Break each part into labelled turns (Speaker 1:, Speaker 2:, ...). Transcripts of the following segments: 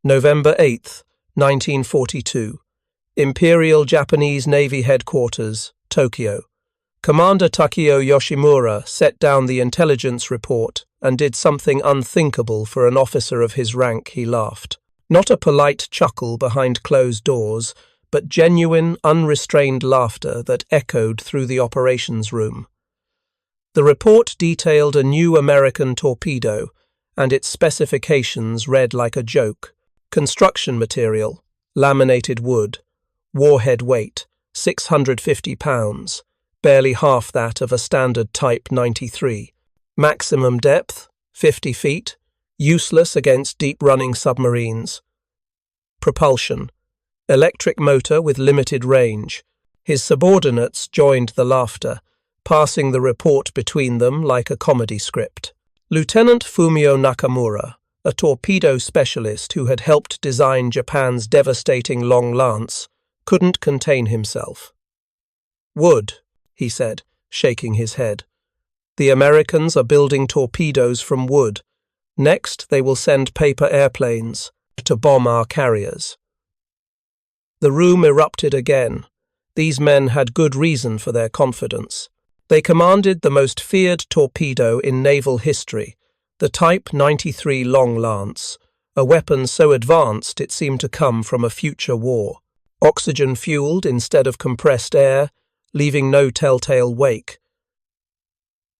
Speaker 1: November 8, 1942. Imperial Japanese Navy Headquarters, Tokyo. Commander Takeo Yoshimura set down the intelligence report and did something unthinkable for an officer of his rank. He laughed. Not a polite chuckle behind closed doors, but genuine, unrestrained laughter that echoed through the operations room. The report detailed a new American torpedo, and its specifications read like a joke. Construction material, laminated wood. Warhead weight, 650 pounds, barely half that of a standard Type 93. Maximum depth, 50 feet, useless against deep-running submarines. Propulsion, electric motor with limited range. His subordinates joined the laughter, passing the report between them like a comedy script. Lieutenant Fumio Nakamura, a torpedo specialist who had helped design Japan's devastating long lance, couldn't contain himself. "Wood," he said, shaking his head. "The Americans are building torpedoes from wood. Next, they will send paper airplanes to bomb our carriers." The room erupted again. These men had good reason for their confidence. They commanded the most feared torpedo in naval history, the Type 93 Long Lance, a weapon so advanced it seemed to come from a future war. Oxygen-fueled instead of compressed air, leaving no telltale wake.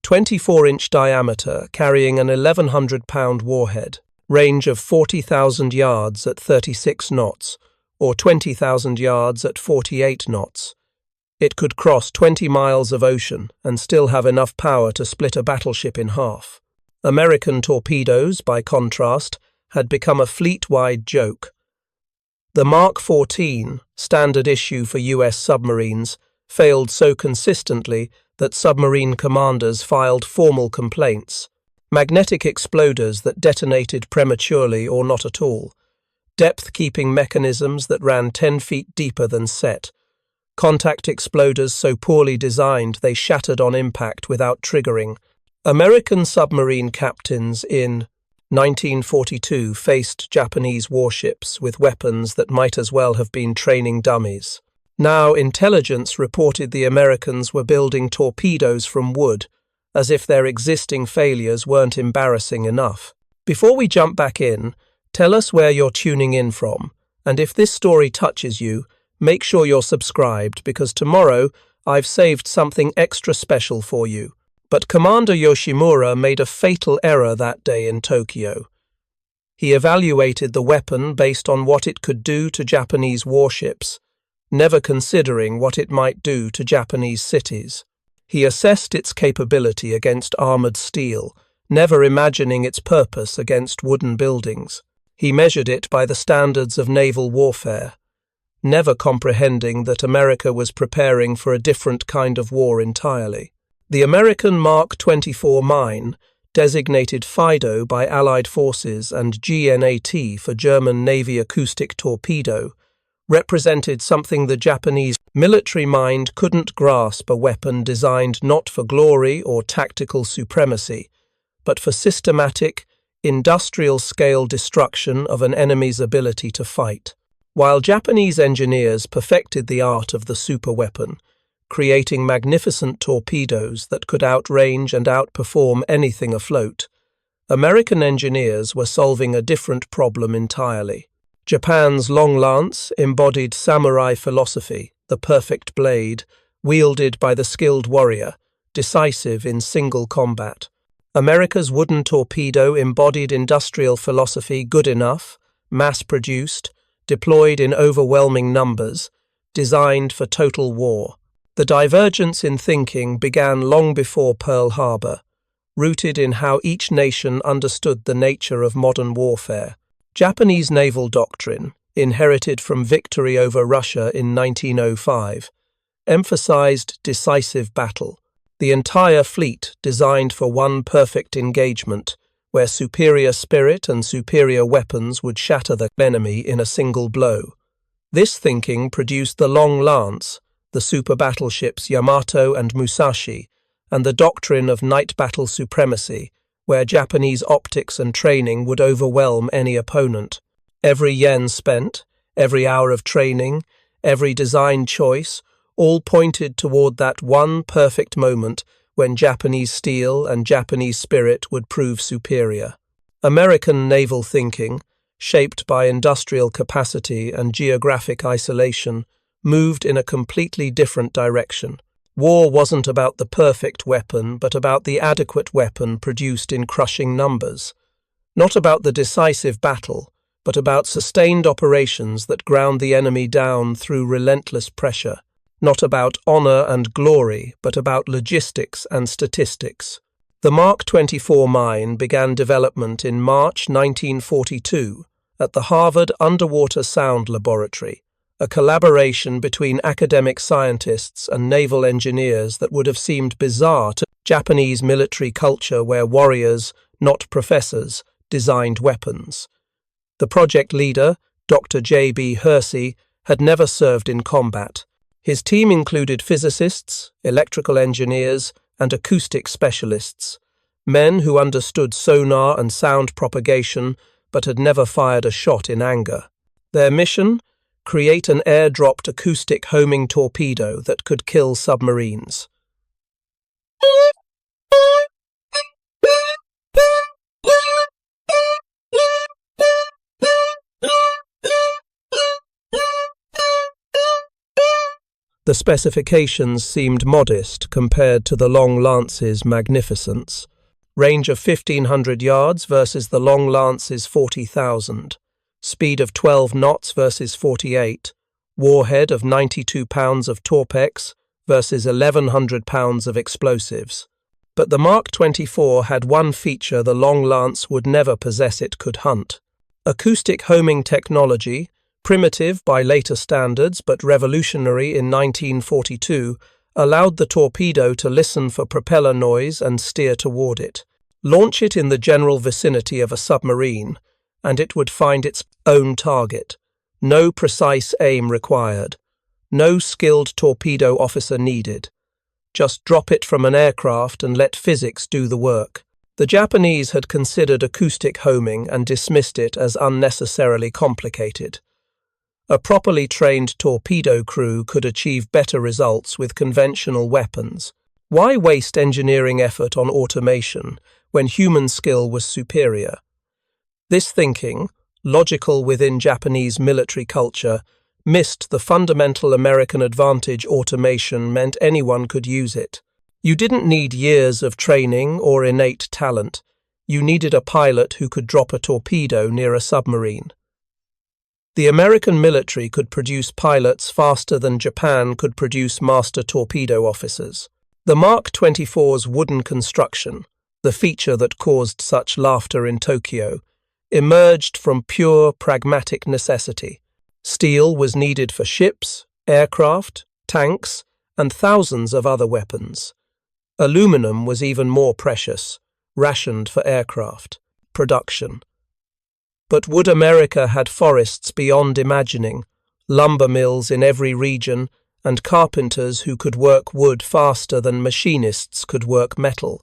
Speaker 1: 24-inch diameter, carrying an 1,100-pound warhead, range of 40,000 yards at 36 knots, or 20,000 yards at 48 knots. It could cross 20 miles of ocean and still have enough power to split a battleship in half. American torpedoes, by contrast, had become a fleet-wide joke. The Mark 14, standard issue for U.S. submarines, failed so consistently that submarine commanders filed formal complaints. Magnetic exploders that detonated prematurely or not at all. Depth-keeping mechanisms that ran 10 feet deeper than set. Contact exploders so poorly designed they shattered on impact without triggering. American submarine captains in 1942 faced Japanese warships with weapons that might as well have been training dummies. Now intelligence reported the Americans were building torpedoes from wood, as if their existing failures weren't embarrassing enough. Before we jump back in, tell us where you're tuning in from, and if this story touches you, make sure you're subscribed because tomorrow I've saved something extra special for you. But Commander Yoshimura made a fatal error that day in Tokyo. He evaluated the weapon based on what it could do to Japanese warships, never considering what it might do to Japanese cities. He assessed its capability against armored steel, never imagining its purpose against wooden buildings. He measured it by the standards of naval warfare, never comprehending that America was preparing for a different kind of war entirely. The American Mark 24 mine, designated Fido by Allied forces and GNAT for German Navy acoustic torpedo, represented something the Japanese military mind couldn't grasp: a weapon designed not for glory or tactical supremacy, but for systematic, industrial-scale destruction of an enemy's ability to fight. While Japanese engineers perfected the art of the superweapon, creating magnificent torpedoes that could outrange and outperform anything afloat, American engineers were solving a different problem entirely. Japan's Long Lance embodied samurai philosophy, the perfect blade, wielded by the skilled warrior, decisive in single combat. America's wooden torpedo embodied industrial philosophy, good enough, mass-produced, deployed in overwhelming numbers, designed for total war. The divergence in thinking began long before Pearl Harbor, rooted in how each nation understood the nature of modern warfare. Japanese naval doctrine, inherited from victory over Russia in 1905, emphasized decisive battle. The entire fleet designed for one perfect engagement, where superior spirit and superior weapons would shatter the enemy in a single blow. This thinking produced the Long Lance, the super battleships Yamato and Musashi, and the doctrine of night battle supremacy, where Japanese optics and training would overwhelm any opponent. Every yen spent, every hour of training, every design choice, all pointed toward that one perfect moment when Japanese steel and Japanese spirit would prove superior. American naval thinking, shaped by industrial capacity and geographic isolation, moved in a completely different direction. War wasn't about the perfect weapon, but about the adequate weapon produced in crushing numbers. Not about the decisive battle, but about sustained operations that ground the enemy down through relentless pressure. Not about honor and glory, but about logistics and statistics. The Mark 24 mine began development in March 1942 at the Harvard Underwater Sound Laboratory, a collaboration between academic scientists and naval engineers that would have seemed bizarre to Japanese military culture where warriors, not professors, designed weapons. The project leader, Dr. J.B. Hersey, had never served in combat. His team included physicists, electrical engineers, and acoustic specialists, men who understood sonar and sound propagation but had never fired a shot in anger. Their mission? Create an air-dropped acoustic homing torpedo that could kill submarines. The specifications seemed modest compared to the Long Lance's magnificence. Range of 1,500 yards versus the Long Lance's 40,000. Speed of 12 knots versus 48. Warhead of 92 pounds of Torpex versus 1,100 pounds of explosives. But the Mark 24 had one feature the Long Lance would never possess: it could hunt. Acoustic homing technology, primitive by later standards but revolutionary in 1942, allowed the torpedo to listen for propeller noise and steer toward it. Launch it in the general vicinity of a submarine, and it would find its own target. No precise aim required. No skilled torpedo officer needed. Just drop it from an aircraft and let physics do the work. The Japanese had considered acoustic homing and dismissed it as unnecessarily complicated. A properly trained torpedo crew could achieve better results with conventional weapons. Why waste engineering effort on automation when human skill was superior? This thinking, logical within Japanese military culture, missed the fundamental American advantage automation meant anyone could use it. You didn't need years of training or innate talent. You needed a pilot who could drop a torpedo near a submarine. The American military could produce pilots faster than Japan could produce master torpedo officers. The Mark 24's wooden construction, the feature that caused such laughter in Tokyo, emerged from pure pragmatic necessity. Steel was needed for ships, aircraft, tanks, and thousands of other weapons. Aluminum was even more precious, rationed for aircraft production. But would America had forests beyond imagining, lumber mills in every region, and carpenters who could work wood faster than machinists could work metal.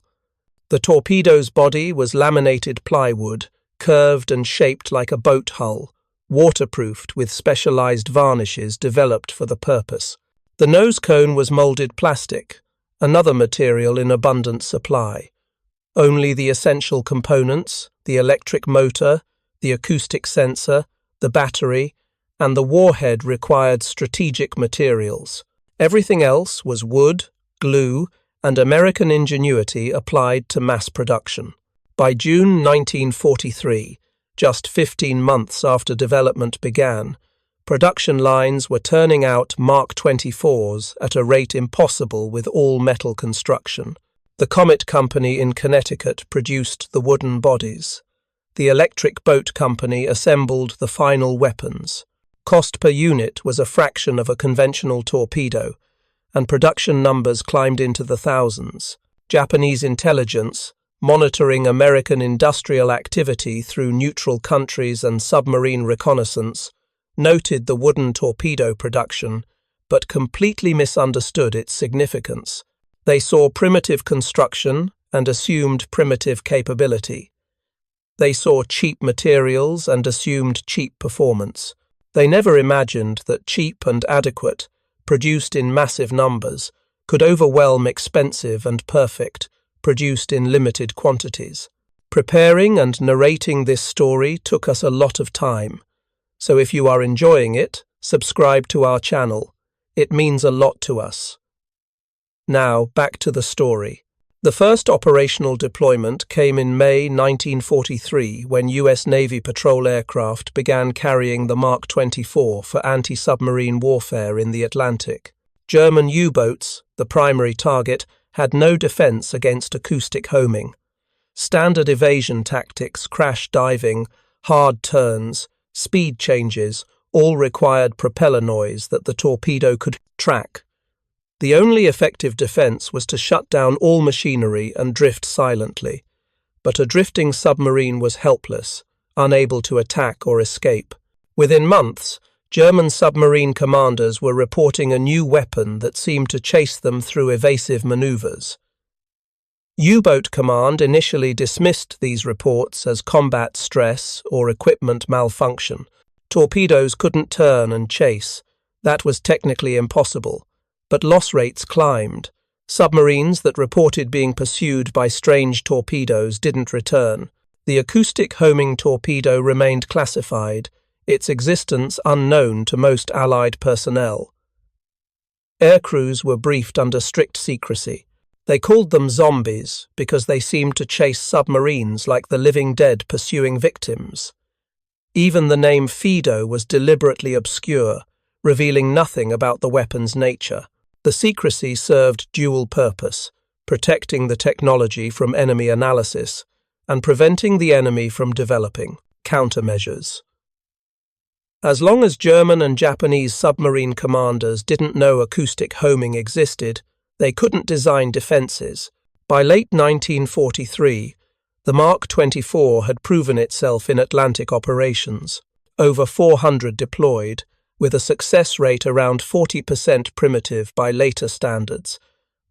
Speaker 1: The torpedo's body was laminated plywood, curved and shaped like a boat hull, waterproofed with specialized varnishes developed for the purpose. The nose cone was molded plastic, another material in abundant supply. Only the essential components, the electric motor, the acoustic sensor, the battery, and the warhead required strategic materials. Everything else was wood, glue, and American ingenuity applied to mass production. By June 1943, just 15 months after development began, production lines were turning out Mark 24s at a rate impossible with all-metal construction. The Comet Company in Connecticut produced the wooden bodies. The Electric Boat Company assembled the final weapons. Cost per unit was a fraction of a conventional torpedo, and production numbers climbed into the thousands. Japanese intelligence, monitoring American industrial activity through neutral countries and submarine reconnaissance, noted the wooden torpedo production, but completely misunderstood its significance. They saw primitive construction and assumed primitive capability. They saw cheap materials and assumed cheap performance. They never imagined that cheap and adequate, produced in massive numbers, could overwhelm expensive and perfect, produced in limited quantities. Preparing and narrating this story took us a lot of time, so if you are enjoying it, subscribe to our channel. It means a lot to us. Now, back to the story. The first operational deployment came in May 1943 when US Navy patrol aircraft began carrying the Mark 24 for anti-submarine warfare in the Atlantic. German U-boats, the primary target, had no defense against acoustic homing. Standard evasion tactics, crash diving, hard turns, speed changes, all required propeller noise that the torpedo could track. The only effective defense was to shut down all machinery and drift silently. But a drifting submarine was helpless, unable to attack or escape. Within months, German submarine commanders were reporting a new weapon that seemed to chase them through evasive maneuvers. U-boat command initially dismissed these reports as combat stress or equipment malfunction. Torpedoes couldn't turn and chase. That was technically impossible. But loss rates climbed. Submarines that reported being pursued by strange torpedoes didn't return. The acoustic homing torpedo remained classified, its existence unknown to most Allied personnel. Aircrews were briefed under strict secrecy. They called them zombies because they seemed to chase submarines like the living dead pursuing victims. Even the name Fido was deliberately obscure, revealing nothing about the weapon's nature. The secrecy served dual purpose, protecting the technology from enemy analysis and preventing the enemy from developing countermeasures. As long as German and Japanese submarine commanders didn't know acoustic homing existed, they couldn't design defenses. By late 1943, the Mark 24 had proven itself in Atlantic operations, over 400 deployed, with a success rate around 40% primitive by later standards,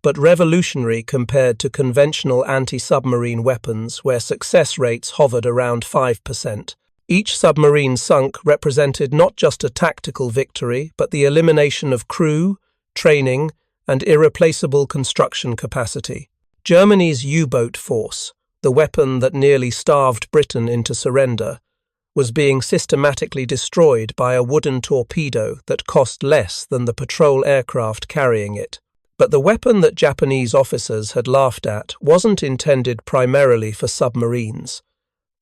Speaker 1: but revolutionary compared to conventional anti-submarine weapons where success rates hovered around 5%. Each submarine sunk represented not just a tactical victory, but the elimination of crew, training, and irreplaceable construction capacity. Germany's U-boat force, the weapon that nearly starved Britain into surrender, was being systematically destroyed by a wooden torpedo that cost less than the patrol aircraft carrying it. But the weapon that Japanese officers had laughed at wasn't intended primarily for submarines.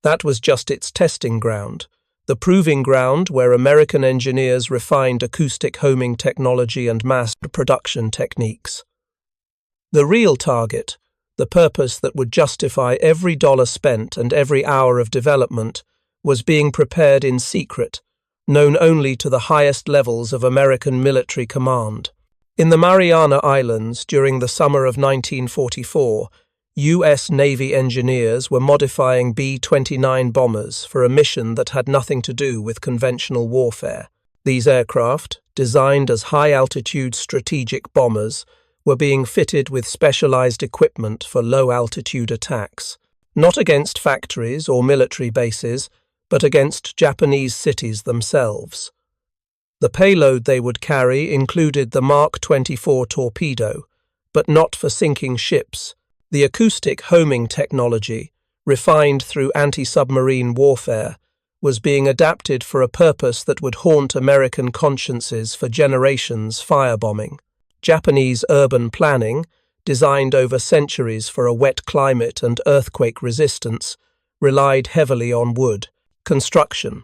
Speaker 1: That was just its testing ground, the proving ground where American engineers refined acoustic homing technology and mass production techniques. The real target, the purpose that would justify every dollar spent and every hour of development, was being prepared in secret, known only to the highest levels of American military command. In the Mariana Islands during the summer of 1944, U.S. Navy engineers were modifying B-29 bombers for a mission that had nothing to do with conventional warfare. These aircraft, designed as high-altitude strategic bombers, were being fitted with specialized equipment for low-altitude attacks, not against factories or military bases, but against Japanese cities themselves. The payload they would carry included the Mark 24 torpedo, but not for sinking ships. The acoustic homing technology, refined through anti-submarine warfare, was being adapted for a purpose that would haunt American consciences for generations: firebombing. Japanese urban planning, designed over centuries for a wet climate and earthquake resistance, relied heavily on wood. Construction.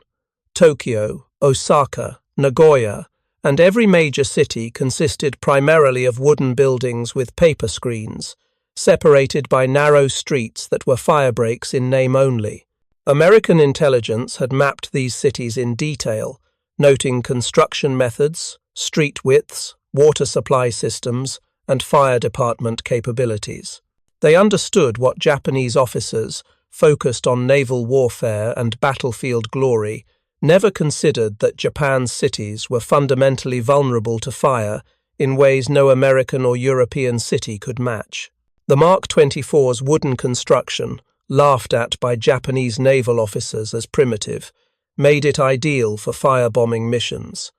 Speaker 1: Tokyo, Osaka, Nagoya, and every major city consisted primarily of wooden buildings with paper screens, separated by narrow streets that were firebreaks in name only. American intelligence had mapped these cities in detail, noting construction methods, street widths, water supply systems, and fire department capabilities. They understood what Japanese officers, focused on naval warfare and battlefield glory, never considered that Japan's cities were fundamentally vulnerable to fire in ways no American or European city could match. The Mark 24's wooden construction, laughed at by Japanese naval officers as primitive, made it ideal for firebombing missions.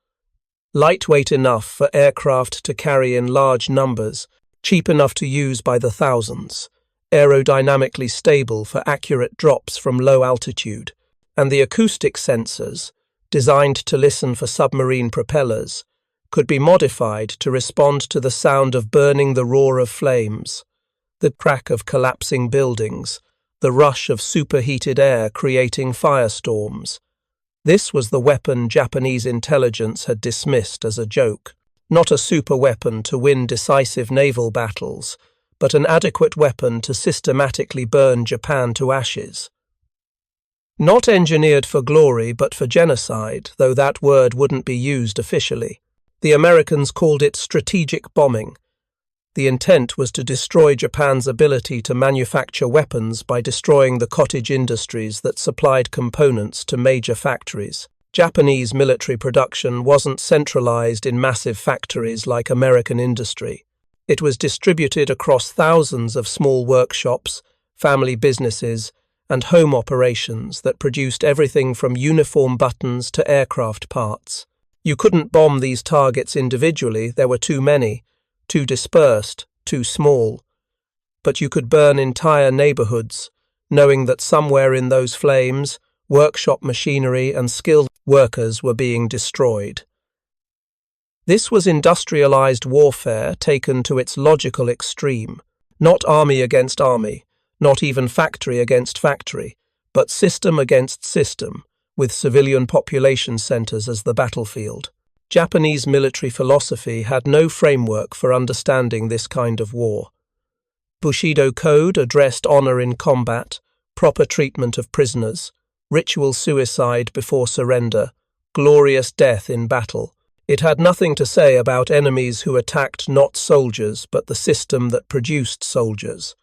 Speaker 1: Lightweight enough for aircraft to carry in large numbers, cheap enough to use by the thousands, aerodynamically stable for accurate drops from low altitude, and the acoustic sensors, designed to listen for submarine propellers, could be modified to respond to the sound of burning, the roar of flames, the crack of collapsing buildings, the rush of superheated air creating firestorms. This was the weapon Japanese intelligence had dismissed as a joke, not a super weapon to win decisive naval battles, but an adequate weapon to systematically burn Japan to ashes. Not engineered for glory but for genocide, though that word wouldn't be used officially. The Americans called it strategic bombing. The intent was to destroy Japan's ability to manufacture weapons by destroying the cottage industries that supplied components to major factories. Japanese military production wasn't centralized in massive factories like American industry. It was distributed across thousands of small workshops, family businesses, and home operations that produced everything from uniform buttons to aircraft parts. You couldn't bomb these targets individually, there were too many, too dispersed, too small. But you could burn entire neighborhoods, knowing that somewhere in those flames, workshop machinery and skilled workers were being destroyed. This was industrialized warfare taken to its logical extreme, not army against army, not even factory against factory, but system against system, with civilian population centers as the battlefield. Japanese military philosophy had no framework for understanding this kind of war. Bushido code addressed honor in combat, proper treatment of prisoners, ritual suicide before surrender, glorious death in battle. It had nothing to say about enemies who attacked not soldiers but the system that produced soldiers.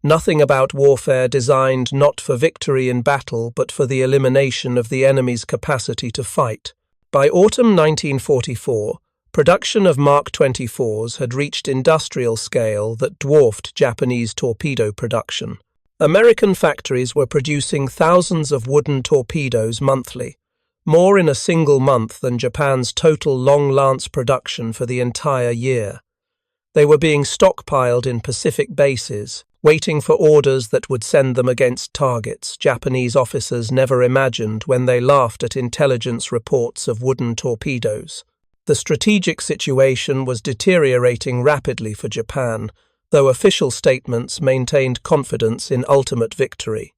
Speaker 1: Nothing about warfare designed not for victory in battle but for the elimination of the enemy's capacity to fight. By autumn 1944, production of Mark 24s had reached industrial scale that dwarfed Japanese torpedo production. American factories were producing thousands of wooden torpedoes monthly, more in a single month than Japan's total long-lance production for the entire year. They were being stockpiled in Pacific bases, waiting for orders that would send them against targets Japanese officers never imagined when they laughed at intelligence reports of wooden torpedoes. The strategic situation was deteriorating rapidly for Japan, though official statements maintained confidence in ultimate victory.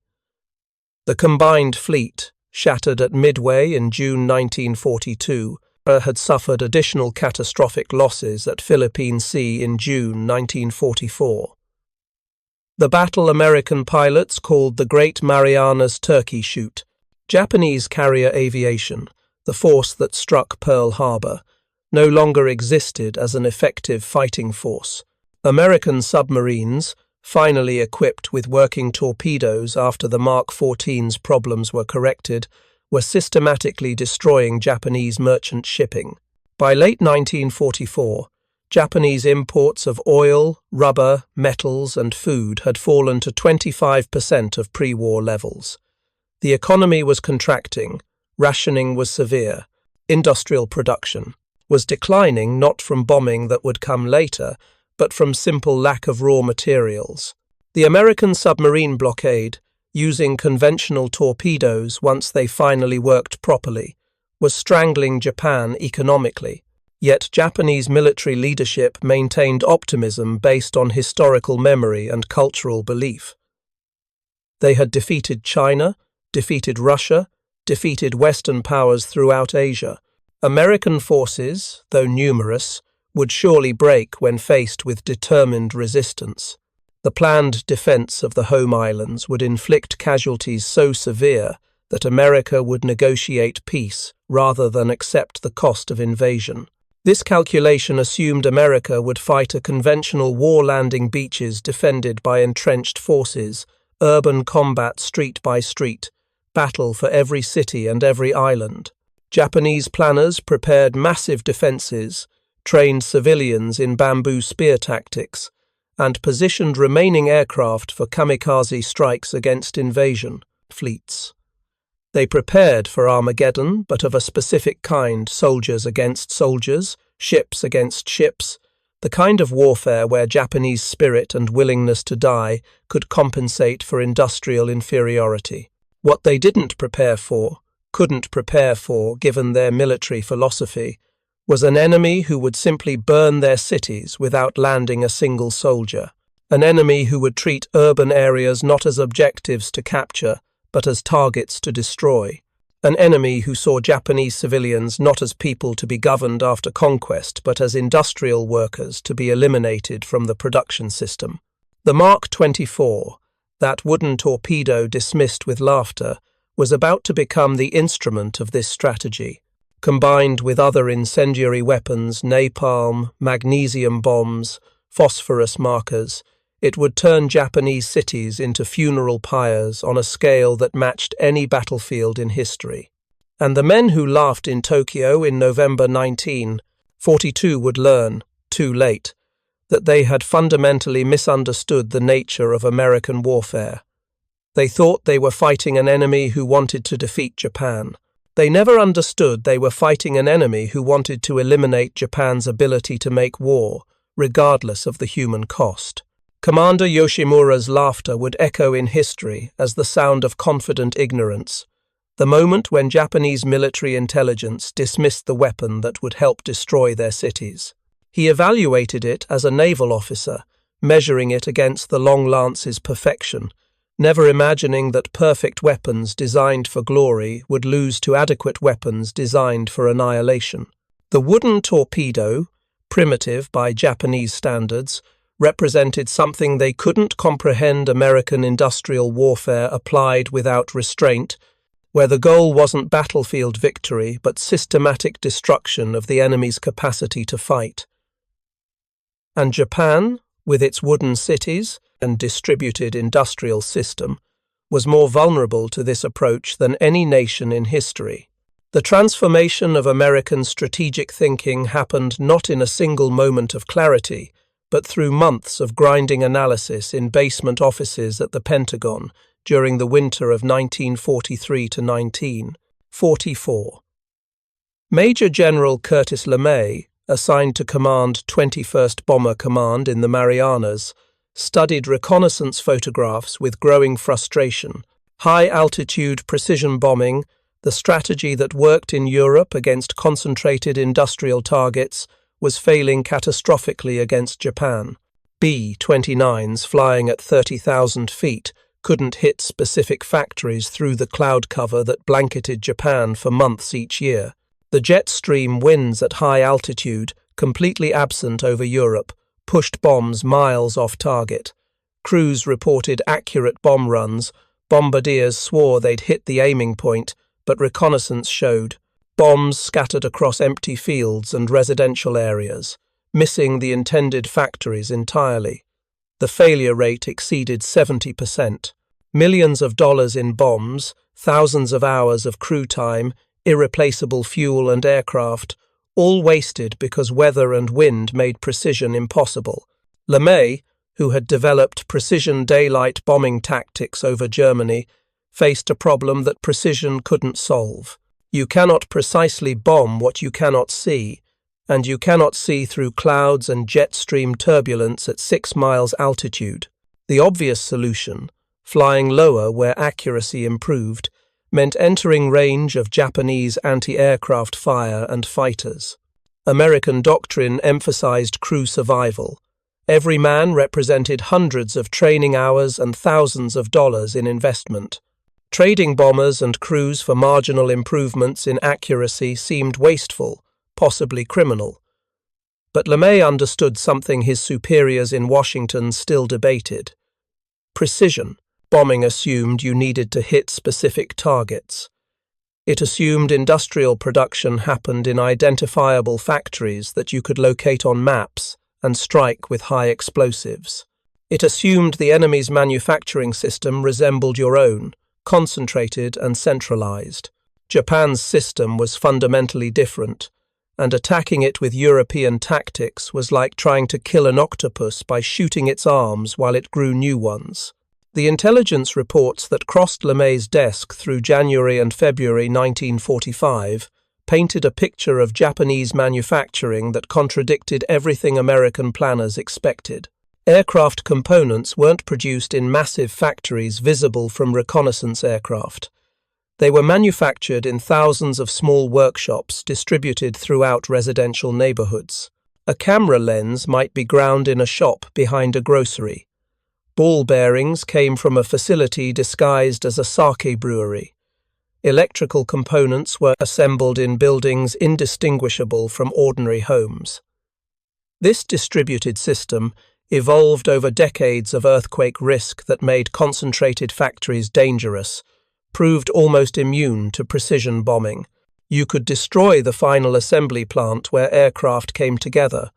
Speaker 1: The combined fleet, shattered at Midway in June 1942, had suffered additional catastrophic losses at Philippine Sea in June 1944. The battle American pilots called the Great Marianas Turkey Shoot. Japanese carrier aviation, the force that struck Pearl Harbor, no longer existed as an effective fighting force. American submarines, finally equipped with working torpedoes after the Mark 14's problems were corrected, were systematically destroying Japanese merchant shipping. By late 1944, Japanese imports of oil, rubber, metals, and food had fallen to 25% of pre-war levels. The economy was contracting, rationing was severe, industrial production was declining not from bombing that would come later, but from simple lack of raw materials. The American submarine blockade, using conventional torpedoes once they finally worked properly, was strangling Japan economically. Yet Japanese military leadership maintained optimism based on historical memory and cultural belief. They had defeated China, defeated Russia, defeated Western powers throughout Asia. American forces, though numerous, would surely break when faced with determined resistance. The planned defense of the home islands would inflict casualties so severe that America would negotiate peace rather than accept the cost of invasion. This calculation assumed America would fight a conventional war landing beaches defended by entrenched forces, urban combat street by street, battle for every city and every island. Japanese planners prepared massive defenses, trained civilians in bamboo spear tactics, and positioned remaining aircraft for kamikaze strikes against invasion fleets. They prepared for Armageddon, but of a specific kind: soldiers against soldiers, ships against ships, the kind of warfare where Japanese spirit and willingness to die could compensate for industrial inferiority. What they couldn't prepare for, given their military philosophy, was an enemy who would simply burn their cities without landing a single soldier, an enemy who would treat urban areas not as objectives to capture, but as targets to destroy, an enemy who saw Japanese civilians not as people to be governed after conquest, but as industrial workers to be eliminated from the production system. The Mark 24, that wooden torpedo dismissed with laughter, was about to become the instrument of this strategy. Combined with other incendiary weapons, napalm, magnesium bombs, phosphorus markers, it would turn Japanese cities into funeral pyres on a scale that matched any battlefield in history. And the men who laughed in Tokyo in November 1942 would learn, too late, that they had fundamentally misunderstood the nature of American warfare. They thought they were fighting an enemy who wanted to defeat Japan. They never understood they were fighting an enemy who wanted to eliminate Japan's ability to make war, regardless of the human cost. Commander Yoshimura's laughter would echo in history as the sound of confident ignorance, the moment when Japanese military intelligence dismissed the weapon that would help destroy their cities. He evaluated it as a naval officer, measuring it against the Long Lance's perfection, never imagining that perfect weapons designed for glory would lose to adequate weapons designed for annihilation. The wooden torpedo, primitive by Japanese standards, represented something they couldn't comprehend: American industrial warfare applied without restraint, where the goal wasn't battlefield victory but systematic destruction of the enemy's capacity to fight. And Japan, with its wooden cities and distributed industrial system, was more vulnerable to this approach than any nation in history. The transformation of American strategic thinking happened not in a single moment of clarity, but through months of grinding analysis in basement offices at the Pentagon during the winter of 1943 to 1944. Major General Curtis LeMay, assigned to command 21st Bomber Command in the Marianas, studied reconnaissance photographs with growing frustration. High-altitude precision bombing, the strategy that worked in Europe against concentrated industrial targets, was failing catastrophically against Japan. B-29s flying at 30,000 feet couldn't hit specific factories through the cloud cover that blanketed Japan for months each year. The jet stream winds at high altitude, completely absent over Europe, pushed bombs miles off target. Crews reported accurate bomb runs. Bombardiers swore they'd hit the aiming point, but reconnaissance showed bombs scattered across empty fields and residential areas, missing the intended factories entirely. The failure rate exceeded 70%. Millions of dollars in bombs, thousands of hours of crew time, irreplaceable fuel and aircraft, all wasted because weather and wind made precision impossible. LeMay, who had developed precision daylight bombing tactics over Germany, faced a problem that precision couldn't solve. You cannot precisely bomb what you cannot see, and you cannot see through clouds and jet stream turbulence at 6 miles altitude. The obvious solution, flying lower where accuracy improved, meant entering range of Japanese anti-aircraft fire and fighters. American doctrine emphasized crew survival. Every man represented hundreds of training hours and thousands of dollars in investment. Trading bombers and crews for marginal improvements in accuracy seemed wasteful, possibly criminal. But LeMay understood something his superiors in Washington still debated: precision. Bombing assumed you needed to hit specific targets. It assumed industrial production happened in identifiable factories that you could locate on maps and strike with high explosives. It assumed the enemy's manufacturing system resembled your own, concentrated and centralized. Japan's system was fundamentally different, and attacking it with European tactics was like trying to kill an octopus by shooting its arms while it grew new ones. The intelligence reports that crossed LeMay's desk through January and February 1945 painted a picture of Japanese manufacturing that contradicted everything American planners expected. Aircraft components weren't produced in massive factories visible from reconnaissance aircraft. They were manufactured in thousands of small workshops distributed throughout residential neighborhoods. A camera lens might be ground in a shop behind a grocery. Ball bearings came from a facility disguised as a sake brewery. Electrical components were assembled in buildings indistinguishable from ordinary homes. This distributed system evolved over decades of earthquake risk that made concentrated factories dangerous, proved almost immune to precision bombing. You could destroy the final assembly plant where aircraft came together,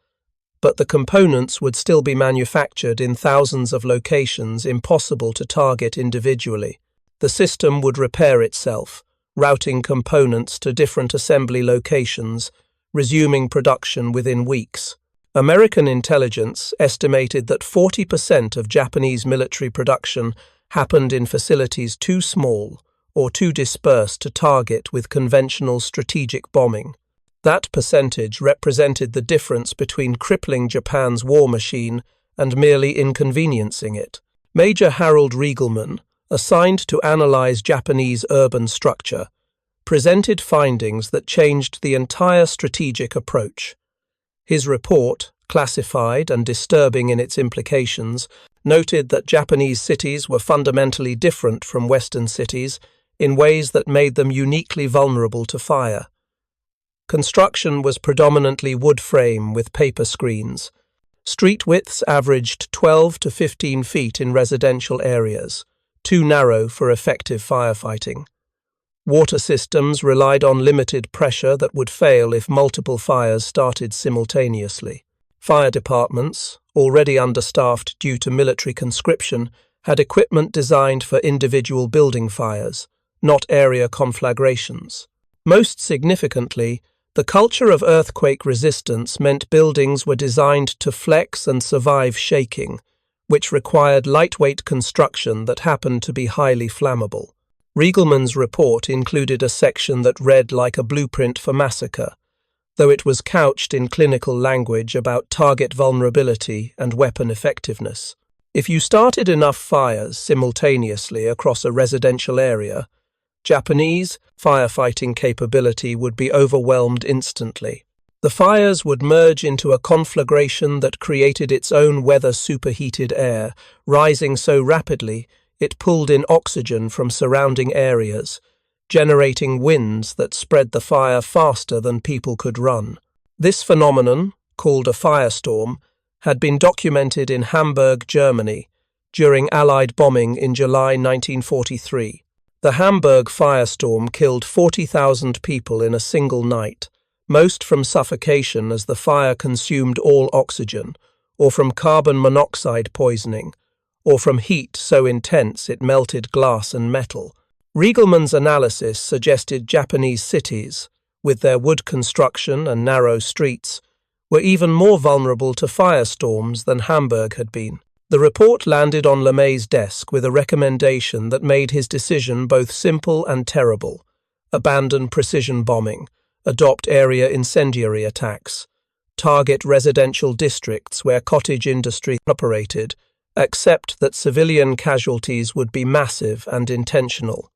Speaker 1: but the components would still be manufactured in thousands of locations impossible to target individually. The system would repair itself, routing components to different assembly locations, resuming production within weeks. American intelligence estimated that 40% of Japanese military production happened in facilities too small or too dispersed to target with conventional strategic bombing. That percentage represented the difference between crippling Japan's war machine and merely inconveniencing it. Major Harold Riegelman, assigned to analyze Japanese urban structure, presented findings that changed the entire strategic approach. His report, classified and disturbing in its implications, noted that Japanese cities were fundamentally different from Western cities in ways that made them uniquely vulnerable to fire. Construction was predominantly wood frame with paper screens. Street widths averaged 12 to 15 feet in residential areas, too narrow for effective firefighting. Water systems relied on limited pressure that would fail if multiple fires started simultaneously. Fire departments, already understaffed due to military conscription, had equipment designed for individual building fires, not area conflagrations. Most significantly, the culture of earthquake resistance meant buildings were designed to flex and survive shaking, which required lightweight construction that happened to be highly flammable. Riegelman's report included a section that read like a blueprint for massacre, though it was couched in clinical language about target vulnerability and weapon effectiveness. If you started enough fires simultaneously across a residential area, Japanese firefighting capability would be overwhelmed instantly. The fires would merge into a conflagration that created its own weather-superheated air, rising so rapidly it pulled in oxygen from surrounding areas, generating winds that spread the fire faster than people could run. This phenomenon, called a firestorm, had been documented in Hamburg, Germany, during Allied bombing in July 1943. The Hamburg firestorm killed 40,000 people in a single night, most from suffocation as the fire consumed all oxygen, or from carbon monoxide poisoning, or from heat so intense it melted glass and metal. Riegelman's analysis suggested Japanese cities, with their wood construction and narrow streets, were even more vulnerable to firestorms than Hamburg had been. The report landed on LeMay's desk with a recommendation that made his decision both simple and terrible: abandon precision bombing, adopt area incendiary attacks, target residential districts where cottage industry operated, accept that civilian casualties would be massive and intentional.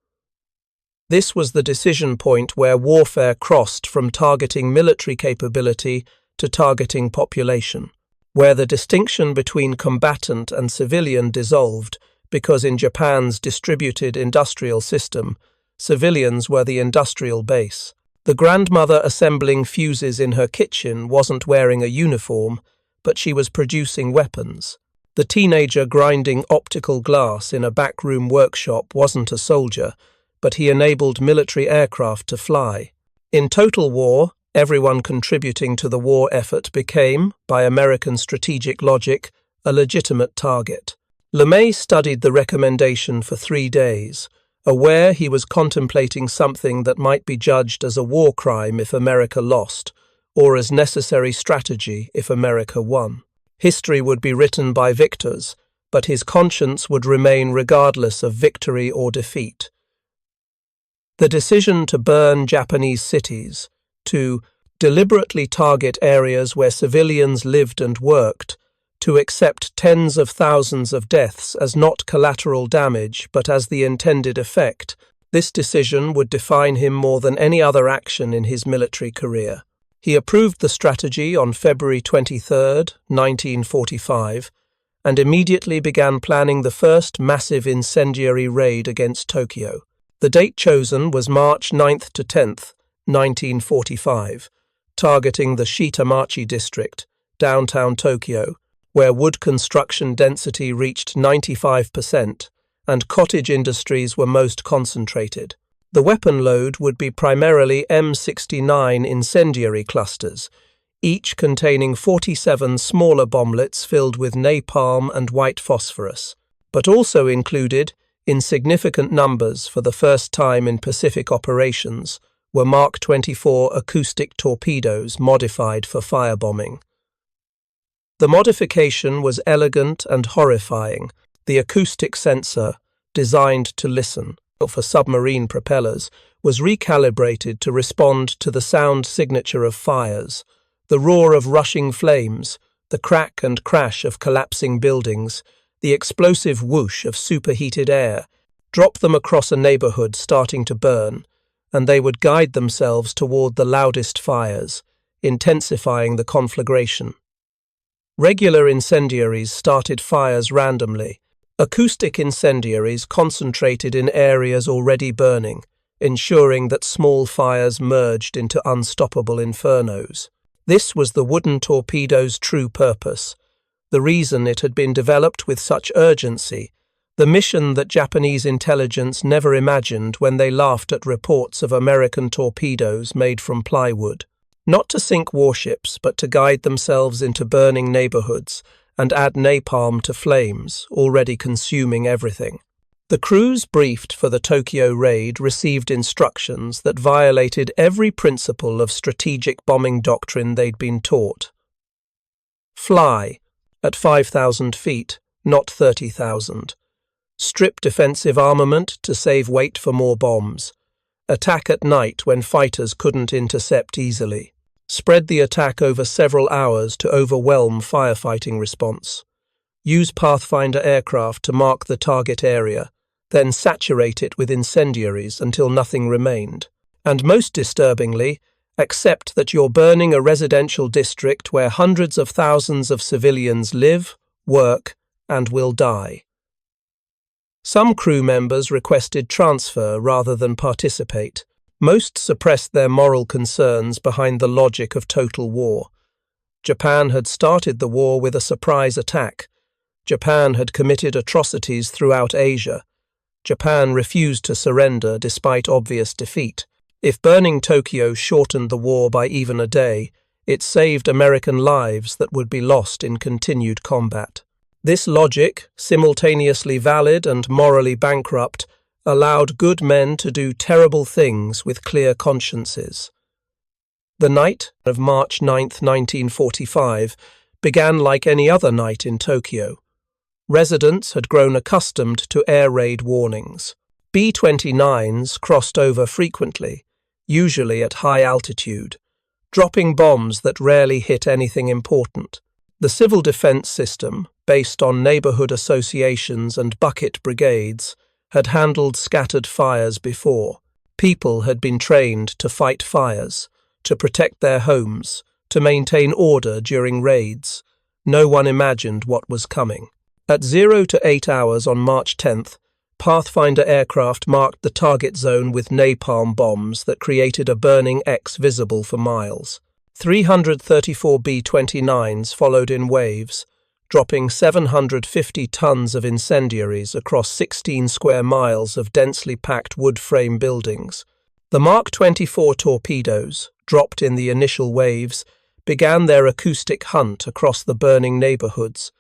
Speaker 1: This was the decision point where warfare crossed from targeting military capability to targeting population, where the distinction between combatant and civilian dissolved because in Japan's distributed industrial system, civilians were the industrial base. The grandmother assembling fuses in her kitchen wasn't wearing a uniform, but she was producing weapons. The teenager grinding optical glass in a backroom workshop wasn't a soldier, but he enabled military aircraft to fly. In total war, everyone contributing to the war effort became, by American strategic logic, a legitimate target. LeMay studied the recommendation for 3 days, aware he was contemplating something that might be judged as a war crime if America lost, or as necessary strategy if America won. History would be written by victors, but his conscience would remain regardless of victory or defeat. The decision to burn Japanese cities, to deliberately target areas where civilians lived and worked, to accept tens of thousands of deaths as not collateral damage but as the intended effect, this decision would define him more than any other action in his military career. He approved the strategy on February 23, 1945, and immediately began planning the first massive incendiary raid against Tokyo. The date chosen was March 9th to 10th, 1945, targeting the Shitamachi district, downtown Tokyo, where wood construction density reached 95% and cottage industries were most concentrated. The weapon load would be primarily M69 incendiary clusters, each containing 47 smaller bomblets filled with napalm and white phosphorus, but also included, in significant numbers for the first time in Pacific operations, were Mark 24 acoustic torpedoes modified for firebombing. The modification was elegant and horrifying. The acoustic sensor, designed to listen for submarine propellers, was recalibrated to respond to the sound signature of fires, the roar of rushing flames, the crack and crash of collapsing buildings, the explosive whoosh of superheated air. Drop them across a neighborhood starting to burn, and they would guide themselves toward the loudest fires, intensifying the conflagration. Regular incendiaries started fires randomly. Acoustic incendiaries concentrated in areas already burning, ensuring that small fires merged into unstoppable infernos. This was the wooden torpedo's true purpose, the reason it had been developed with such urgency, the mission that Japanese intelligence never imagined when they laughed at reports of American torpedoes made from plywood. Not to sink warships, but to guide themselves into burning neighborhoods and add napalm to flames, already consuming everything. The crews briefed for the Tokyo raid received instructions that violated every principle of strategic bombing doctrine they'd been taught. Fly at 5,000 feet, not 30,000. Strip defensive armament to save weight for more bombs. Attack at night when fighters couldn't intercept easily. Spread the attack over several hours to overwhelm firefighting response. Use Pathfinder aircraft to mark the target area, then saturate it with incendiaries until nothing remained. And most disturbingly, accept that you're burning a residential district where hundreds of thousands of civilians live, work, and will die. Some crew members requested transfer rather than participate. Most suppressed their moral concerns behind the logic of total war. Japan had started the war with a surprise attack. Japan had committed atrocities throughout Asia. Japan refused to surrender despite obvious defeat. If burning Tokyo shortened the war by even a day, it saved American lives that would be lost in continued combat. This logic, simultaneously valid and morally bankrupt, allowed good men to do terrible things with clear consciences. The night of March 9, 1945, began like any other night in Tokyo. Residents had grown accustomed to air raid warnings. B-29s crossed over frequently, usually at high altitude, dropping bombs that rarely hit anything important. The civil defense system, based on neighborhood associations and bucket brigades, had handled scattered fires before. People had been trained to fight fires, to protect their homes, to maintain order during raids. No one imagined what was coming. At 0 to 8 hours on March 10th, Pathfinder aircraft marked the target zone with napalm bombs that created a burning X visible for miles. 334 B-29s followed in waves, dropping 750 tons of incendiaries across 16 square miles of densely packed wood frame buildings. The Mark 24 torpedoes, dropped in the initial waves, began their acoustic hunt across the burning neighborhoods.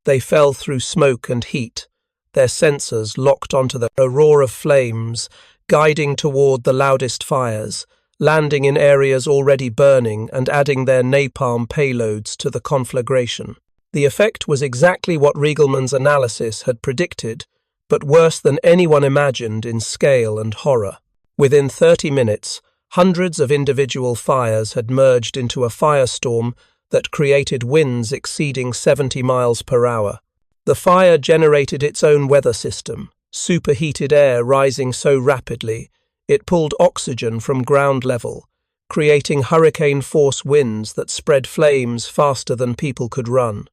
Speaker 1: They fell through smoke and heat, their sensors locked onto the roar of flames, guiding toward the loudest fires, landing in areas already burning and adding their napalm payloads to the conflagration. The effect was exactly what Riegelman's analysis had predicted, but worse than anyone imagined in scale and horror. Within 30 minutes, hundreds of individual fires had merged into a firestorm that created winds exceeding 70 miles per hour. The fire generated its own weather system, superheated air rising so rapidly it pulled oxygen from ground level, creating hurricane-force winds that spread flames faster than people could run.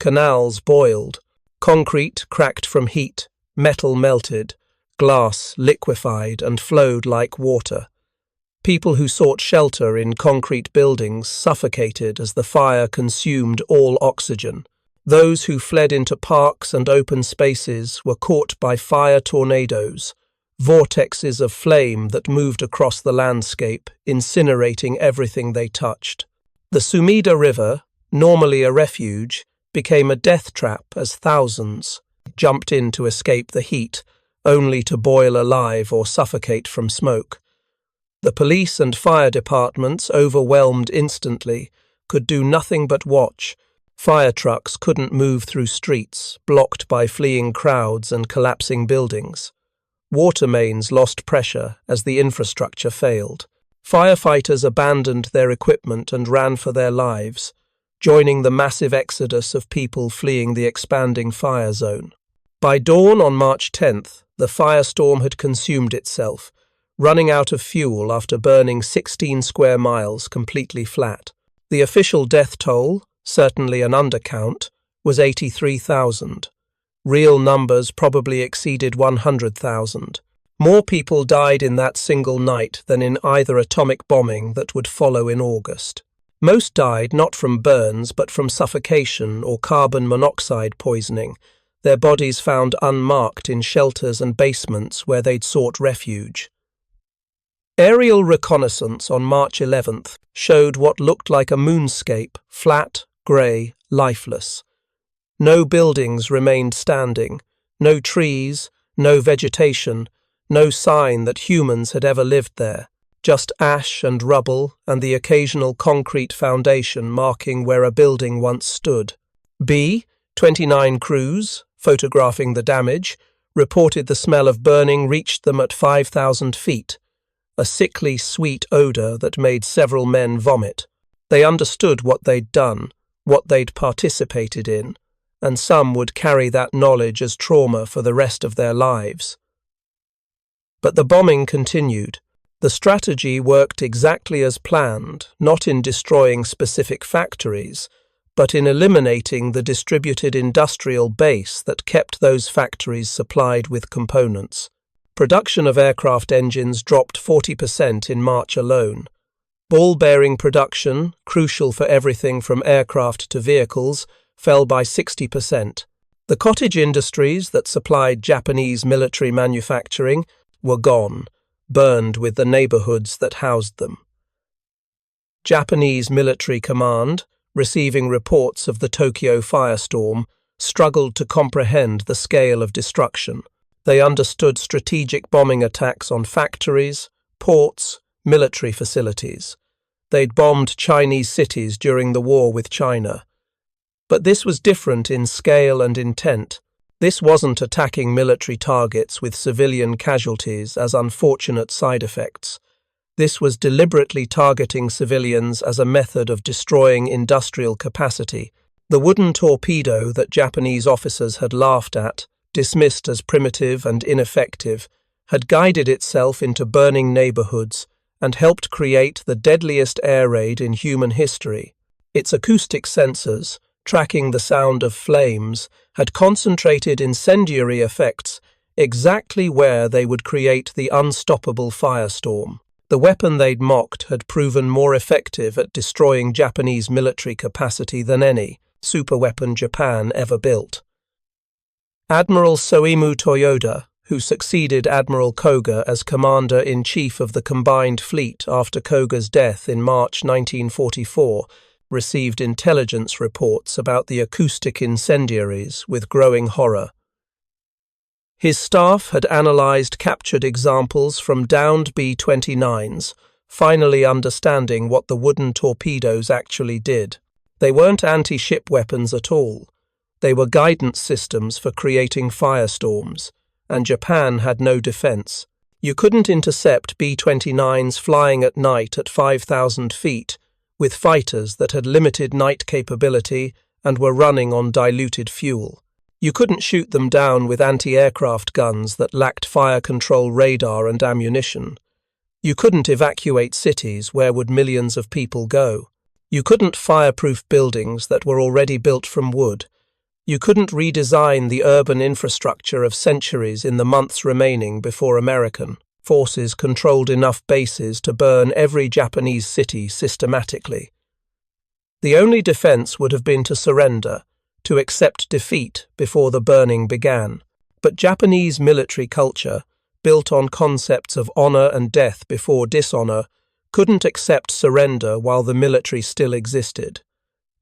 Speaker 1: Canals boiled, concrete cracked from heat, metal melted, glass liquefied and flowed like water. People who sought shelter in concrete buildings suffocated as the fire consumed all oxygen. Those who fled into parks and open spaces were caught by fire tornadoes, vortexes of flame that moved across the landscape, incinerating everything they touched. The Sumida River, normally a refuge, became a death trap as thousands jumped in to escape the heat, only to boil alive or suffocate from smoke. The police and fire departments, overwhelmed instantly, could do nothing but watch. Fire trucks couldn't move through streets, blocked by fleeing crowds and collapsing buildings. Water mains lost pressure as the infrastructure failed. Firefighters abandoned their equipment and ran for their lives, joining the massive exodus of people fleeing the expanding fire zone. By dawn on March 10th, the firestorm had consumed itself, running out of fuel after burning 16 square miles completely flat. The official death toll, certainly an undercount, was 83,000. Real numbers probably exceeded 100,000. More people died in that single night than in either atomic bombing that would follow in August. Most died not from burns but from suffocation or carbon monoxide poisoning, their bodies found unmarked in shelters and basements where they'd sought refuge. Aerial reconnaissance on March 11th showed what looked like a moonscape, flat, grey, lifeless. No buildings remained standing, no trees, no vegetation, no sign that humans had ever lived there. Just ash and rubble and the occasional concrete foundation marking where a building once stood. B-29 crews, photographing the damage, reported the smell of burning reached them at 5,000 feet, a sickly, sweet odour that made several men vomit. They understood what they'd done, what they'd participated in, and some would carry that knowledge as trauma for the rest of their lives. But the bombing continued. The strategy worked exactly as planned, not in destroying specific factories, but in eliminating the distributed industrial base that kept those factories supplied with components. Production of aircraft engines dropped 40% in March alone. Ball bearing production, crucial for everything from aircraft to vehicles, fell by 60%. The cottage industries that supplied Japanese military manufacturing were gone, burned with the neighborhoods that housed them. Japanese military command, receiving reports of the Tokyo firestorm, struggled to comprehend the scale of destruction. They understood strategic bombing attacks on factories, ports, military facilities. They'd bombed Chinese cities during the war with China. But this was different in scale and intent. This wasn't attacking military targets with civilian casualties as unfortunate side effects. This was deliberately targeting civilians as a method of destroying industrial capacity. The wooden torpedo that Japanese officers had laughed at, dismissed as primitive and ineffective, had guided itself into burning neighborhoods and helped create the deadliest air raid in human history. Its acoustic sensors, tracking the sound of flames, had concentrated incendiary effects exactly where they would create the unstoppable firestorm. The weapon they'd mocked had proven more effective at destroying Japanese military capacity than any superweapon Japan ever built. Admiral Soimu Toyoda, who succeeded Admiral Koga as Commander-in-Chief of the Combined Fleet after Koga's death in March 1944, received intelligence reports about the acoustic incendiaries with growing horror. His staff had analysed captured examples from downed B-29s, finally understanding what the wooden torpedoes actually did. They weren't anti-ship weapons at all. They were guidance systems for creating firestorms, and Japan had no defense. You couldn't intercept B-29s flying at night at 5,000 feet, with fighters that had limited night capability and were running on diluted fuel. You couldn't shoot them down with anti-aircraft guns that lacked fire control radar and ammunition. You couldn't evacuate cities. Where would millions of people go? You couldn't fireproof buildings that were already built from wood. You couldn't redesign the urban infrastructure of centuries in the months remaining before American forces controlled enough bases to burn every Japanese city systematically. The only defense would have been to surrender, to accept defeat before the burning began. But Japanese military culture, built on concepts of honor and death before dishonor, couldn't accept surrender while the military still existed.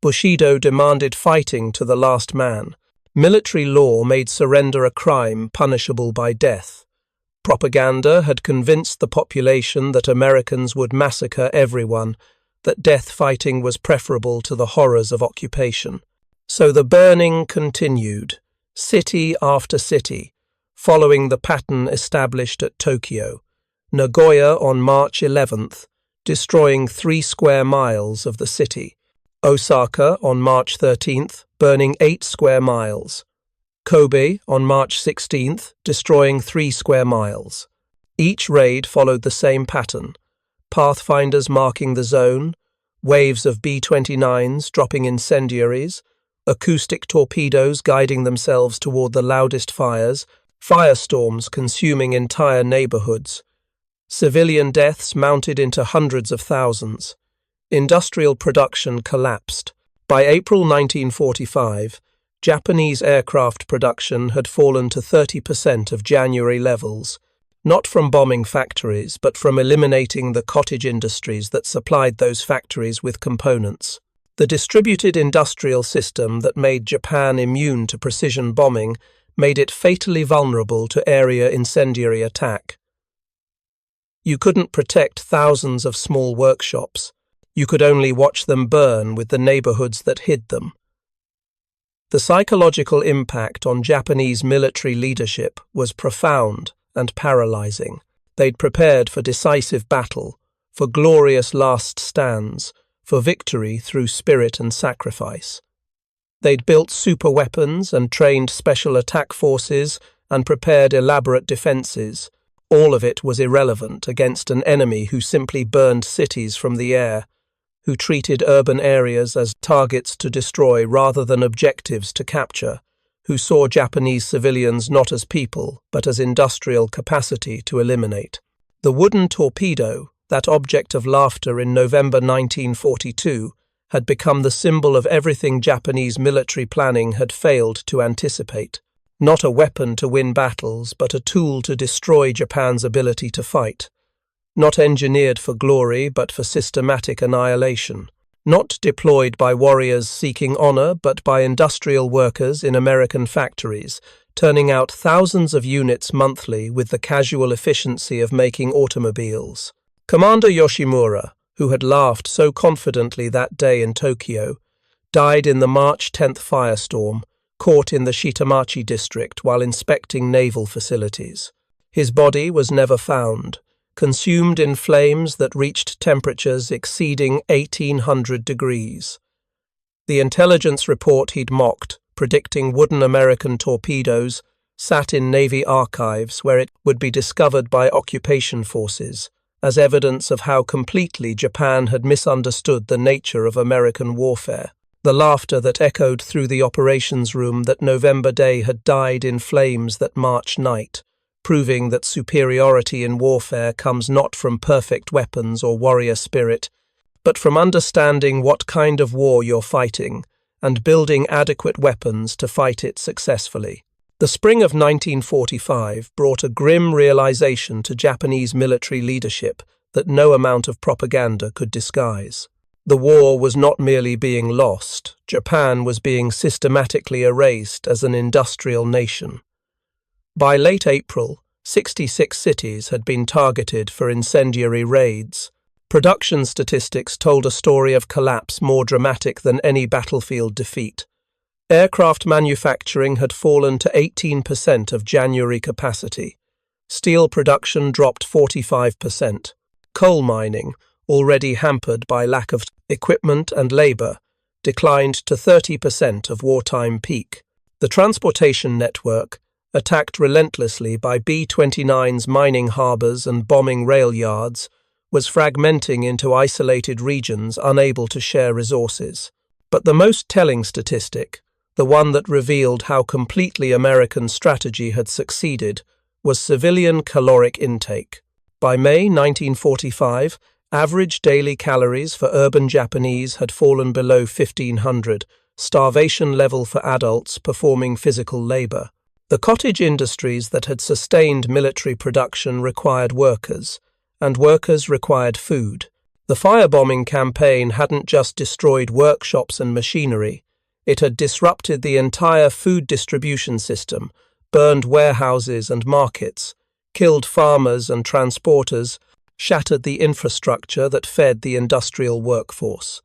Speaker 1: Bushido demanded fighting to the last man. Military law made surrender a crime punishable by death. Propaganda had convinced the population that Americans would massacre everyone, that death fighting was preferable to the horrors of occupation. So the burning continued, city after city, following the pattern established at Tokyo. Nagoya on March 11th, destroying 3 square miles of the city. Osaka on March 13th, burning 8 square miles. Kobe on March 16th, destroying 3 square miles. Each raid followed the same pattern: pathfinders marking the zone, waves of B-29s dropping incendiaries, acoustic torpedoes guiding themselves toward the loudest fires, firestorms consuming entire neighborhoods. Civilian deaths mounted into hundreds of thousands. Industrial production collapsed. By April 1945, Japanese aircraft production had fallen to 30% of January levels, not from bombing factories, but from eliminating the cottage industries that supplied those factories with components. The distributed industrial system that made Japan immune to precision bombing made it fatally vulnerable to area incendiary attack. You couldn't protect thousands of small workshops. You could only watch them burn with the neighborhoods that hid them. The psychological impact on Japanese military leadership was profound and paralyzing. They'd prepared for decisive battle, for glorious last stands, for victory through spirit and sacrifice. They'd built superweapons and trained special attack forces and prepared elaborate defenses. All of it was irrelevant against an enemy who simply burned cities from the air, who treated urban areas as targets to destroy rather than objectives to capture, who saw Japanese civilians not as people, but as industrial capacity to eliminate. The wooden torpedo, that object of laughter in November 1942, had become the symbol of everything Japanese military planning had failed to anticipate. Not a weapon to win battles, but a tool to destroy Japan's ability to fight. Not engineered for glory, but for systematic annihilation. Not deployed by warriors seeking honor, but by industrial workers in American factories, turning out thousands of units monthly with the casual efficiency of making automobiles. Commander Yoshimura, who had laughed so confidently that day in Tokyo, died in the March 10th firestorm, caught in the Shitamachi district while inspecting naval facilities. His body was never found, consumed in flames that reached temperatures exceeding 1800 degrees. The intelligence report he'd mocked, predicting wooden American torpedoes, sat in Navy archives where it would be discovered by occupation forces, as evidence of how completely Japan had misunderstood the nature of American warfare. The laughter that echoed through the operations room that November day had died in flames that March night, proving that superiority in warfare comes not from perfect weapons or warrior spirit, but from understanding what kind of war you're fighting and building adequate weapons to fight it successfully. The spring of 1945 brought a grim realization to Japanese military leadership that no amount of propaganda could disguise. The war was not merely being lost, Japan was being systematically erased as an industrial nation. By late April, 66 cities had been targeted for incendiary raids. Production statistics told a story of collapse more dramatic than any battlefield defeat. Aircraft manufacturing had fallen to 18% of January capacity. Steel production dropped 45%. Coal mining, already hampered by lack of equipment and labor, declined to 30% of wartime peak. The transportation network, attacked relentlessly by B-29s mining harbors and bombing rail yards, was fragmenting into isolated regions unable to share resources. But the most telling statistic, the one that revealed how completely American strategy had succeeded, was civilian caloric intake. By May 1945, average daily calories for urban Japanese had fallen below 1,500, starvation level for adults performing physical labor. The cottage industries that had sustained military production required workers, and workers required food. The firebombing campaign hadn't just destroyed workshops and machinery, it had disrupted the entire food distribution system, burned warehouses and markets, killed farmers and transporters, shattered the infrastructure that fed the industrial workforce.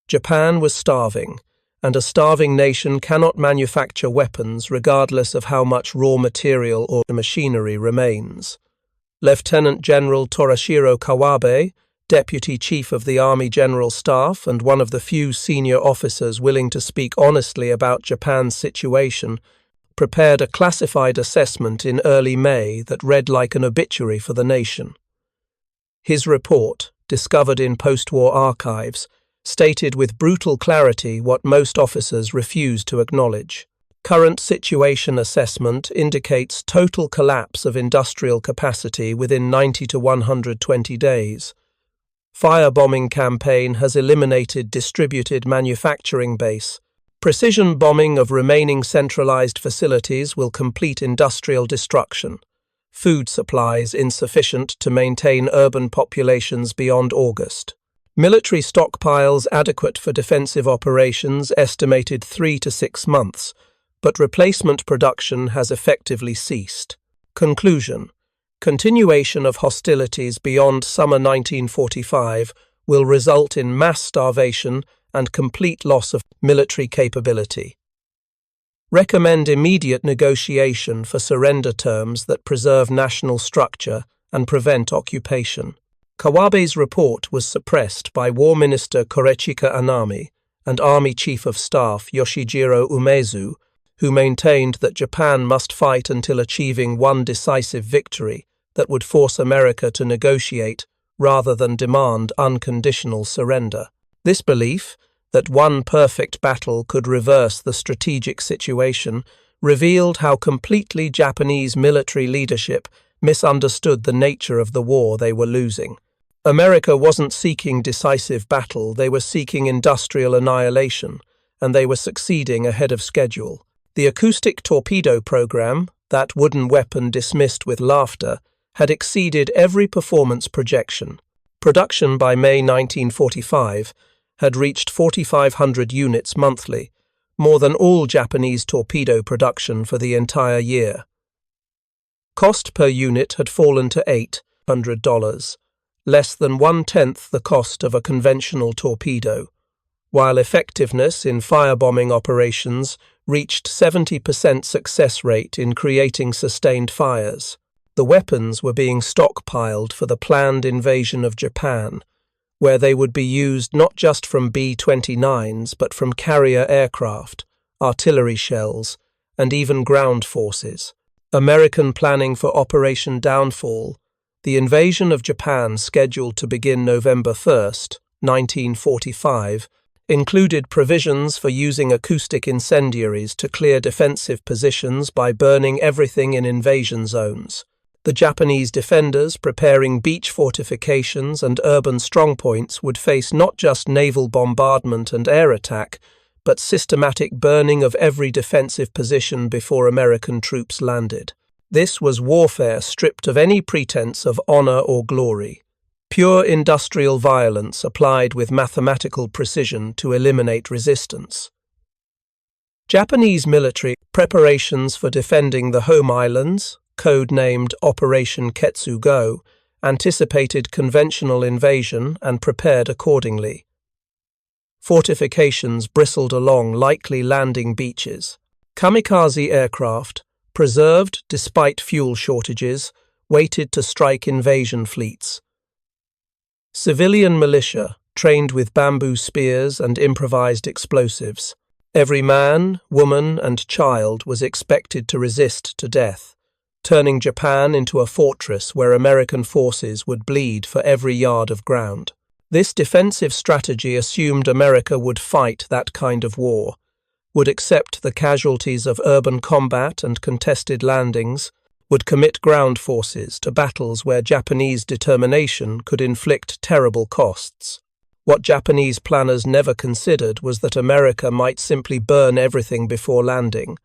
Speaker 1: Japan was starving, and a starving nation cannot manufacture weapons regardless of how much raw material or machinery remains. Lieutenant General Torashiro Kawabe, Deputy Chief of the Army General Staff and one of the few senior officers willing to speak honestly about Japan's situation, prepared a classified assessment in early May that read like an obituary for the nation. His report, discovered in post-war archives, stated with brutal clarity what most officers refused to acknowledge. Current situation assessment indicates total collapse of industrial capacity within 90 to 120 days. Firebombing campaign has eliminated distributed manufacturing base. Precision bombing of remaining centralized facilities will complete industrial destruction. Food supplies insufficient to maintain urban populations beyond August. Military stockpiles adequate for defensive operations estimated 3 to 6 months, but replacement production has effectively ceased. Conclusion: continuation of hostilities beyond summer 1945 will result in mass starvation and complete loss of military capability. Recommend immediate negotiation for surrender terms that preserve national structure and prevent occupation. Kawabe's report was suppressed by War Minister Korechika Anami and Army Chief of Staff Yoshijiro Umezu, who maintained that Japan must fight until achieving one decisive victory that would force America to negotiate rather than demand unconditional surrender. This belief, that one perfect battle could reverse the strategic situation, revealed how completely Japanese military leadership misunderstood the nature of the war they were losing. America wasn't seeking decisive battle, they were seeking industrial annihilation, and they were succeeding ahead of schedule. The acoustic torpedo program, that wooden weapon dismissed with laughter, had exceeded every performance projection. Production by May 1945 had reached 4,500 units monthly, more than all Japanese torpedo production for the entire year. Cost per unit had fallen to $800, less than 1/10 the cost of a conventional torpedo, while effectiveness in firebombing operations reached 70% success rate in creating sustained fires. The weapons were being stockpiled for the planned invasion of Japan, where they would be used not just from B-29s but from carrier aircraft, artillery shells, and even ground forces. American planning for Operation Downfall, the invasion of Japan scheduled to begin November 1st, 1945, included provisions for using acoustic incendiaries to clear defensive positions by burning everything in invasion zones. The Japanese defenders preparing beach fortifications and urban strongpoints would face not just naval bombardment and air attack, but systematic burning of every defensive position before American troops landed. This was warfare stripped of any pretense of honor or glory. Pure industrial violence applied with mathematical precision to eliminate resistance. Japanese military preparations for defending the home islands, code-named Operation Ketsugo, anticipated conventional invasion and prepared accordingly. Fortifications bristled along likely landing beaches. Kamikaze aircraft, preserved despite fuel shortages, waited to strike invasion fleets. Civilian militia, trained with bamboo spears and improvised explosives. Every man, woman, and child was expected to resist to death, turning Japan into a fortress where American forces would bleed for every yard of ground. This defensive strategy assumed America would fight that kind of war, would accept the casualties of urban combat and contested landings, would commit ground forces to battles where Japanese determination could inflict terrible costs. What Japanese planners never considered was that America might simply burn everything before landing,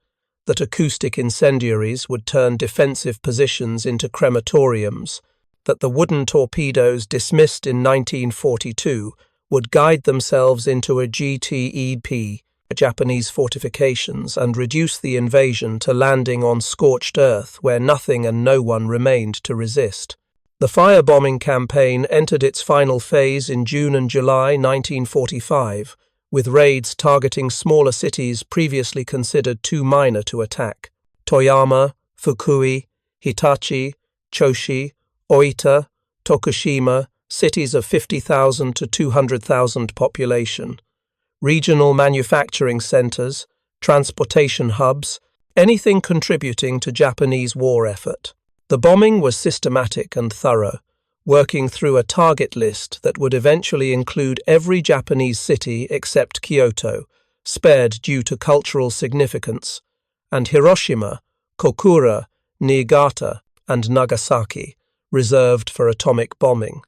Speaker 1: that acoustic incendiaries would turn defensive positions into crematoriums, that the wooden torpedoes dismissed in 1942 would guide themselves into a GTEP, Japanese fortifications, and reduce the invasion to landing on scorched earth where nothing and no one remained to resist. The firebombing campaign entered its final phase in June and July 1945, with raids targeting smaller cities previously considered too minor to attack. Toyama, Fukui, Hitachi, Choshi, Oita, Tokushima, cities of 50,000 to 200,000 population. Regional manufacturing centers, transportation hubs, anything contributing to Japanese war effort. The bombing was systematic and thorough, working through a target list that would eventually include every Japanese city except Kyoto, spared due to cultural significance, and Hiroshima, Kokura, Niigata, and Nagasaki, reserved for atomic bombing.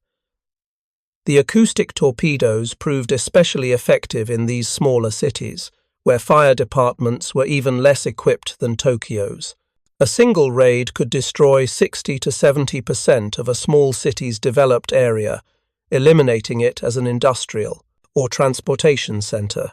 Speaker 1: The acoustic torpedoes proved especially effective in these smaller cities, where fire departments were even less equipped than Tokyo's. A single raid could destroy 60 to 70% of a small city's developed area, eliminating it as an industrial or transportation center.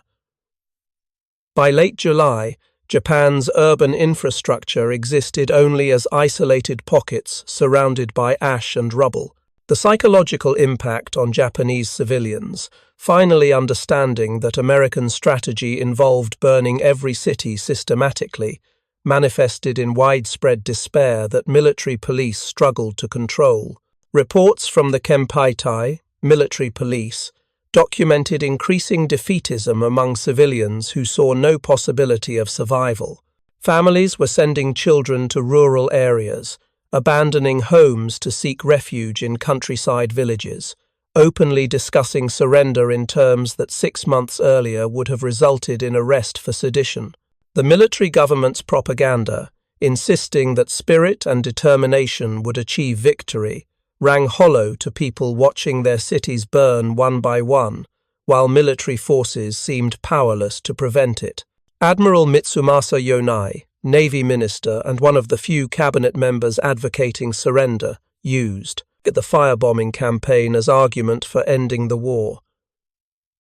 Speaker 1: By late July, Japan's urban infrastructure existed only as isolated pockets surrounded by ash and rubble. The psychological impact on Japanese civilians, finally understanding that American strategy involved burning every city systematically, manifested in widespread despair that military police struggled to control. Reports from the Kempeitai, military police, documented increasing defeatism among civilians who saw no possibility of survival. Families were sending children to rural areas, abandoning homes to seek refuge in countryside villages, openly discussing surrender in terms that 6 months earlier would have resulted in arrest for sedition. The military government's propaganda, insisting that spirit and determination would achieve victory, rang hollow to people watching their cities burn one by one, while military forces seemed powerless to prevent it. Admiral Mitsumasa Yonai, Navy Minister and one of the few cabinet members advocating surrender, used the firebombing campaign as argument for ending the war.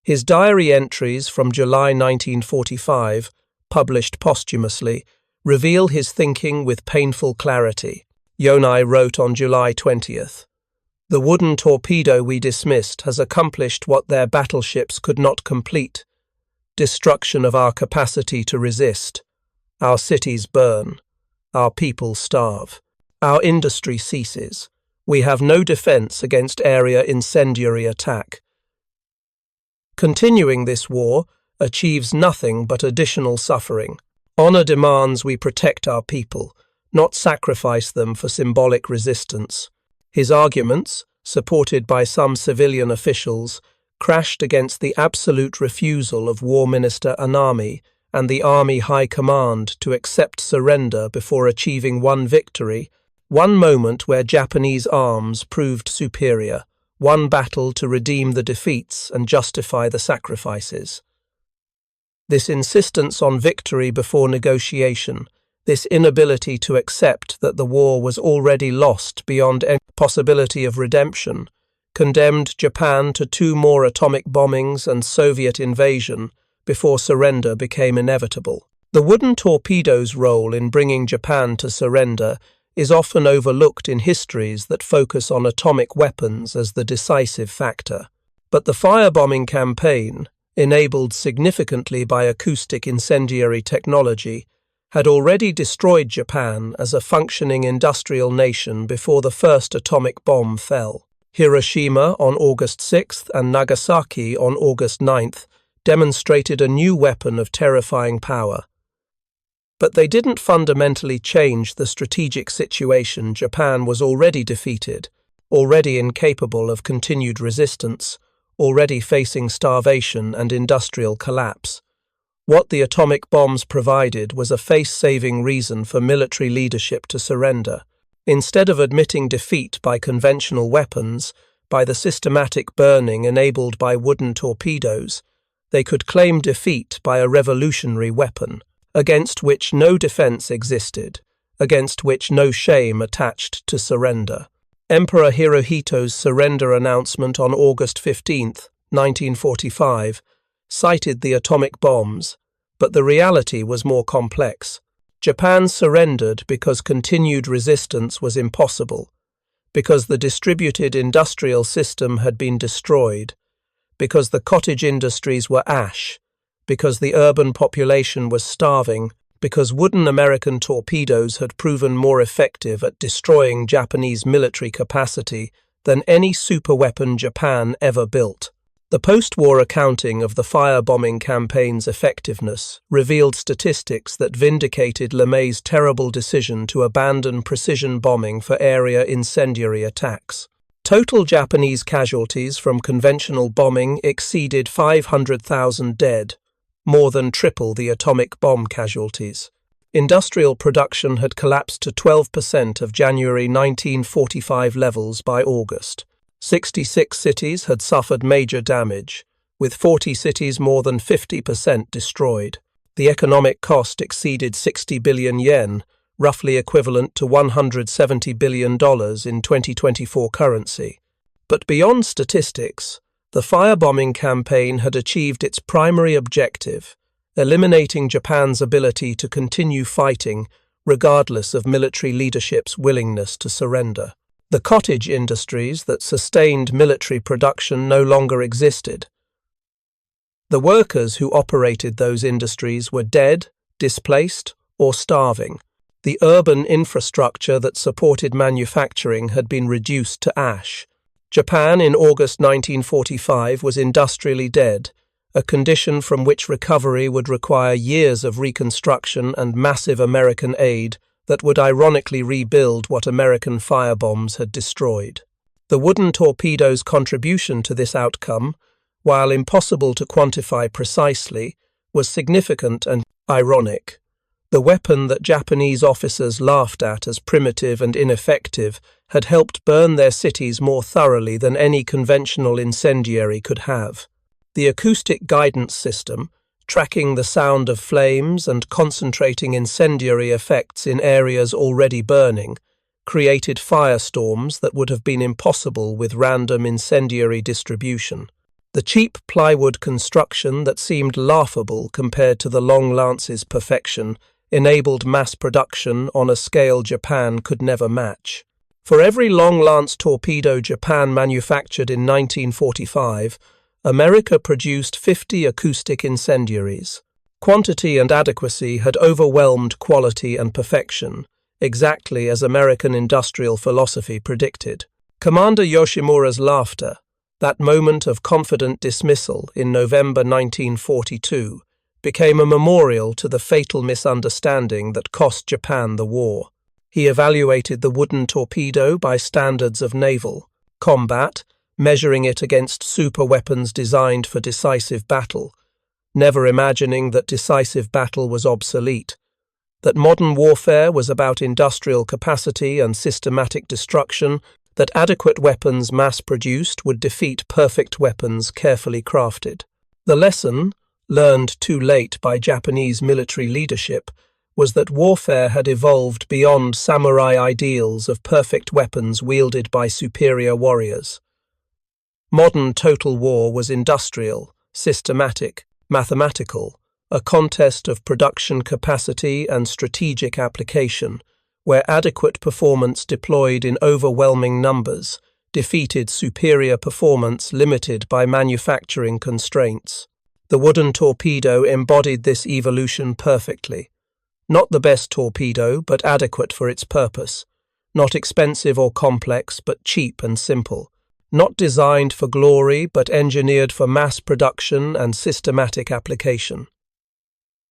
Speaker 1: His diary entries from July 1945, published posthumously, reveal his thinking with painful clarity. Yonai wrote on July 20th, "The wooden torpedo we dismissed has accomplished what their battleships could not complete: destruction of our capacity to resist. Our cities burn. Our people starve. Our industry ceases. We have no defense against area incendiary attack. Continuing this war achieves nothing but additional suffering. Honor demands we protect our people, not sacrifice them for symbolic resistance." His arguments, supported by some civilian officials, crashed against the absolute refusal of War Minister Anami and the Army High Command to accept surrender before achieving one victory, one moment where Japanese arms proved superior, one battle to redeem the defeats and justify the sacrifices. This insistence on victory before negotiation, this inability to accept that the war was already lost beyond any possibility of redemption, condemned Japan to 2 more atomic bombings and Soviet invasion before surrender became inevitable. The wooden torpedo's role in bringing Japan to surrender is often overlooked in histories that focus on atomic weapons as the decisive factor. But the firebombing campaign, enabled significantly by acoustic incendiary technology, had already destroyed Japan as a functioning industrial nation before the first atomic bomb fell. Hiroshima on August 6th and Nagasaki on August 9th demonstrated a new weapon of terrifying power. But they didn't fundamentally change the strategic situation. Japan was already defeated, already incapable of continued resistance, already facing starvation and industrial collapse. What the atomic bombs provided was a face-saving reason for military leadership to surrender. Instead of admitting defeat by conventional weapons, by the systematic burning enabled by wooden torpedoes, they could claim defeat by a revolutionary weapon, against which no defense existed, against which no shame attached to surrender. Emperor Hirohito's surrender announcement on August 15, 1945, cited the atomic bombs, but the reality was more complex. Japan surrendered because continued resistance was impossible, because the distributed industrial system had been destroyed, because the cottage industries were ash, because the urban population was starving, because wooden American torpedoes had proven more effective at destroying Japanese military capacity than any superweapon Japan ever built. The post-war accounting of the firebombing campaign's effectiveness revealed statistics that vindicated LeMay's terrible decision to abandon precision bombing for area incendiary attacks. Total Japanese casualties from conventional bombing exceeded 500,000 dead, more than triple the atomic bomb casualties. Industrial production had collapsed to 12% of January 1945 levels by August. 66 cities had suffered major damage, with 40 cities more than 50% destroyed. The economic cost exceeded 60 billion yen, roughly equivalent to $170 billion in 2024 currency. But beyond statistics, the firebombing campaign had achieved its primary objective, eliminating Japan's ability to continue fighting regardless of military leadership's willingness to surrender. The cottage industries that sustained military production no longer existed. The workers who operated those industries were dead, displaced, or starving. The urban infrastructure that supported manufacturing had been reduced to ash. Japan in August 1945 was industrially dead, a condition from which recovery would require years of reconstruction and massive American aid that would ironically rebuild what American firebombs had destroyed. The wooden torpedo's contribution to this outcome, while impossible to quantify precisely, was significant and ironic. The weapon that Japanese officers laughed at as primitive and ineffective had helped burn their cities more thoroughly than any conventional incendiary could have. The acoustic guidance system, tracking the sound of flames and concentrating incendiary effects in areas already burning, created firestorms that would have been impossible with random incendiary distribution. The cheap plywood construction that seemed laughable compared to the long lance's perfection enabled mass production on a scale Japan could never match. For every long lance torpedo Japan manufactured in 1945, America produced 50 acoustic incendiaries. Quantity and adequacy had overwhelmed quality and perfection, exactly as American industrial philosophy predicted. Commander Yoshimura's laughter, that moment of confident dismissal in November 1942, became a memorial to the fatal misunderstanding that cost Japan the war. He evaluated the wooden torpedo by standards of naval combat, measuring it against superweapons designed for decisive battle, never imagining that decisive battle was obsolete, that modern warfare was about industrial capacity and systematic destruction, that adequate weapons mass-produced would defeat perfect weapons carefully crafted. The lesson, learned too late by Japanese military leadership, was that warfare had evolved beyond samurai ideals of perfect weapons wielded by superior warriors. Modern total war was industrial, systematic, mathematical, a contest of production capacity and strategic application, where adequate performance deployed in overwhelming numbers defeated superior performance limited by manufacturing constraints. The wooden torpedo embodied this evolution perfectly. Not the best torpedo, but adequate for its purpose. Not expensive or complex, but cheap and simple. Not designed for glory, but engineered for mass production and systematic application.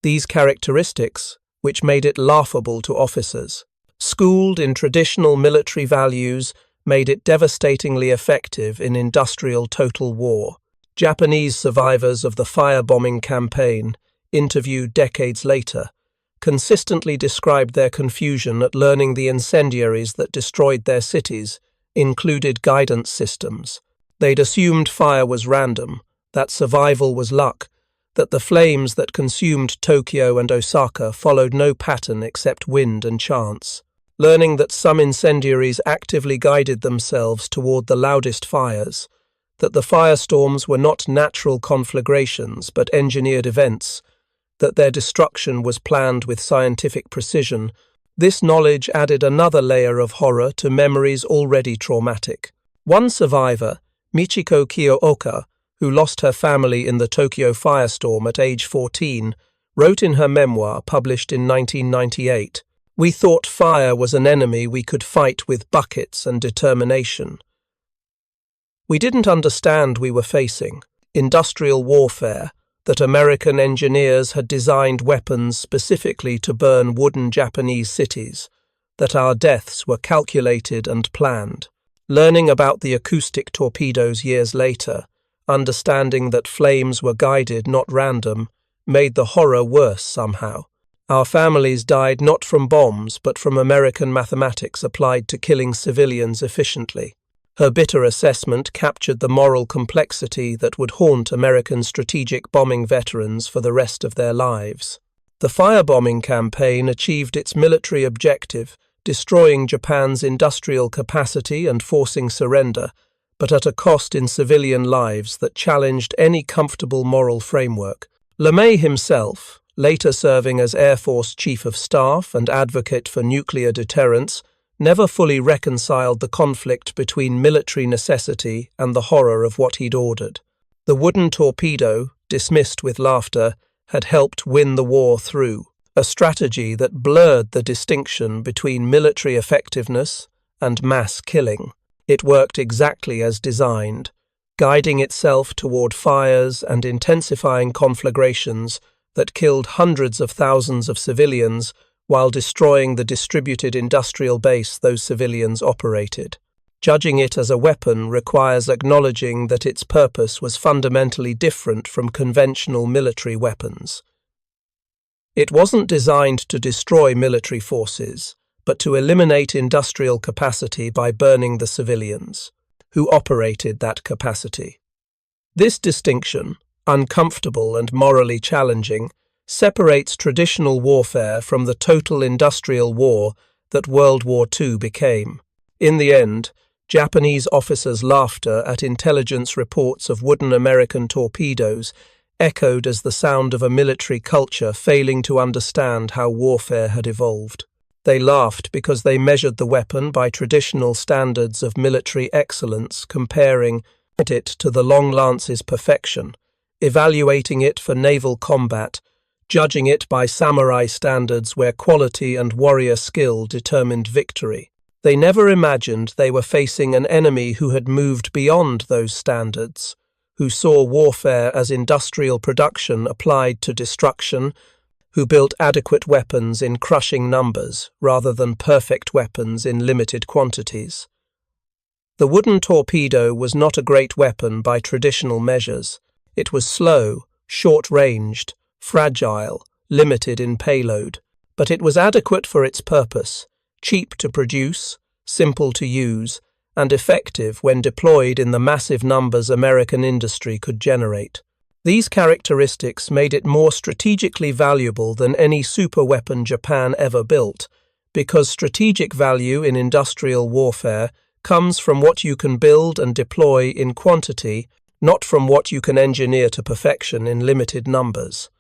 Speaker 1: These characteristics, which made it laughable to officers, schooled in traditional military values, made it devastatingly effective in industrial total war. Japanese survivors of the firebombing campaign, interviewed decades later, consistently described their confusion at learning the incendiaries that destroyed their cities included guidance systems. They'd assumed fire was random, that survival was luck, that the flames that consumed Tokyo and Osaka followed no pattern except wind and chance. Learning that some incendiaries actively guided themselves toward the loudest fires, that the firestorms were not natural conflagrations but engineered events, that their destruction was planned with scientific precision, this knowledge added another layer of horror to memories already traumatic. One survivor, Michiko Kiyooka, who lost her family in the Tokyo firestorm at age 14, wrote in her memoir published in 1998, "We thought fire was an enemy we could fight with buckets and determination. We didn't understand we were facing industrial warfare, that American engineers had designed weapons specifically to burn wooden Japanese cities, that our deaths were calculated and planned." Learning about the acoustic torpedoes years later, understanding that flames were guided, not random, made the horror worse somehow. Our families died not from bombs, but from American mathematics applied to killing civilians efficiently. Her bitter assessment captured the moral complexity that would haunt American strategic bombing veterans for the rest of their lives. The firebombing campaign achieved its military objective, destroying Japan's industrial capacity and forcing surrender, but at a cost in civilian lives that challenged any comfortable moral framework. LeMay himself, later serving as Air Force Chief of Staff and advocate for nuclear deterrence, never fully reconciled the conflict between military necessity and the horror of what he'd ordered. The wooden torpedo, dismissed with laughter, had helped win the war through, a strategy that blurred the distinction between military effectiveness and mass killing. It worked exactly as designed, guiding itself toward fires and intensifying conflagrations that killed hundreds of thousands of civilians while destroying the distributed industrial base those civilians operated. Judging it as a weapon requires acknowledging that its purpose was fundamentally different from conventional military weapons. It wasn't designed to destroy military forces, but to eliminate industrial capacity by burning the civilians who operated that capacity. This distinction, uncomfortable and morally challenging, separates traditional warfare from the total industrial war that World War II became. In the end, Japanese officers' laughter at intelligence reports of wooden American torpedoes echoed as the sound of a military culture failing to understand how warfare had evolved. They laughed because they measured the weapon by traditional standards of military excellence, comparing it to the Long Lance's perfection, evaluating it for naval combat, judging it by samurai standards where quality and warrior skill determined victory. They never imagined they were facing an enemy who had moved beyond those standards, who saw warfare as industrial production applied to destruction, who built adequate weapons in crushing numbers rather than perfect weapons in limited quantities. The wooden torpedo was not a great weapon by traditional measures. It was slow, short-ranged, fragile, limited in payload, but it was adequate for its purpose, cheap to produce, simple to use, and effective when deployed in the massive numbers American industry could generate. These characteristics made it more strategically valuable than any superweapon Japan ever built, because strategic value in industrial warfare comes from what you can build and deploy in quantity, not from what you can engineer to perfection in limited numbers.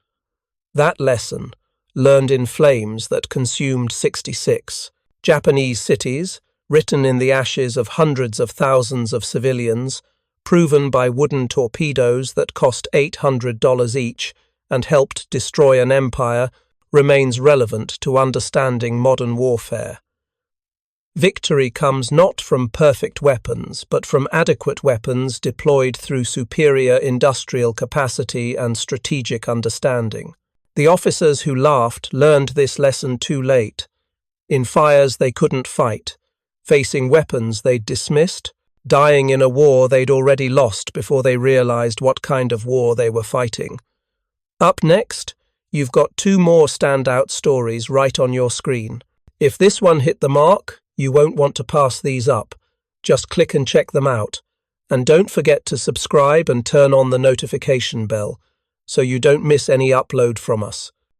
Speaker 1: That lesson, learned in flames that consumed 66, Japanese cities, written in the ashes of hundreds of thousands of civilians, proven by wooden torpedoes that cost $800 each and helped destroy an empire, remains relevant to understanding modern warfare. Victory comes not from perfect weapons, but from adequate weapons deployed through superior industrial capacity and strategic understanding. The officers who laughed learned this lesson too late. In fires they couldn't fight, facing weapons they'd dismissed, dying in a war they'd already lost before they realized what kind of war they were fighting. Up next, you've got two more standout stories right on your screen. If this one hit the mark, you won't want to pass these up. Just click and check them out. And don't forget to subscribe and turn on the notification bell so you don't miss any upload from us.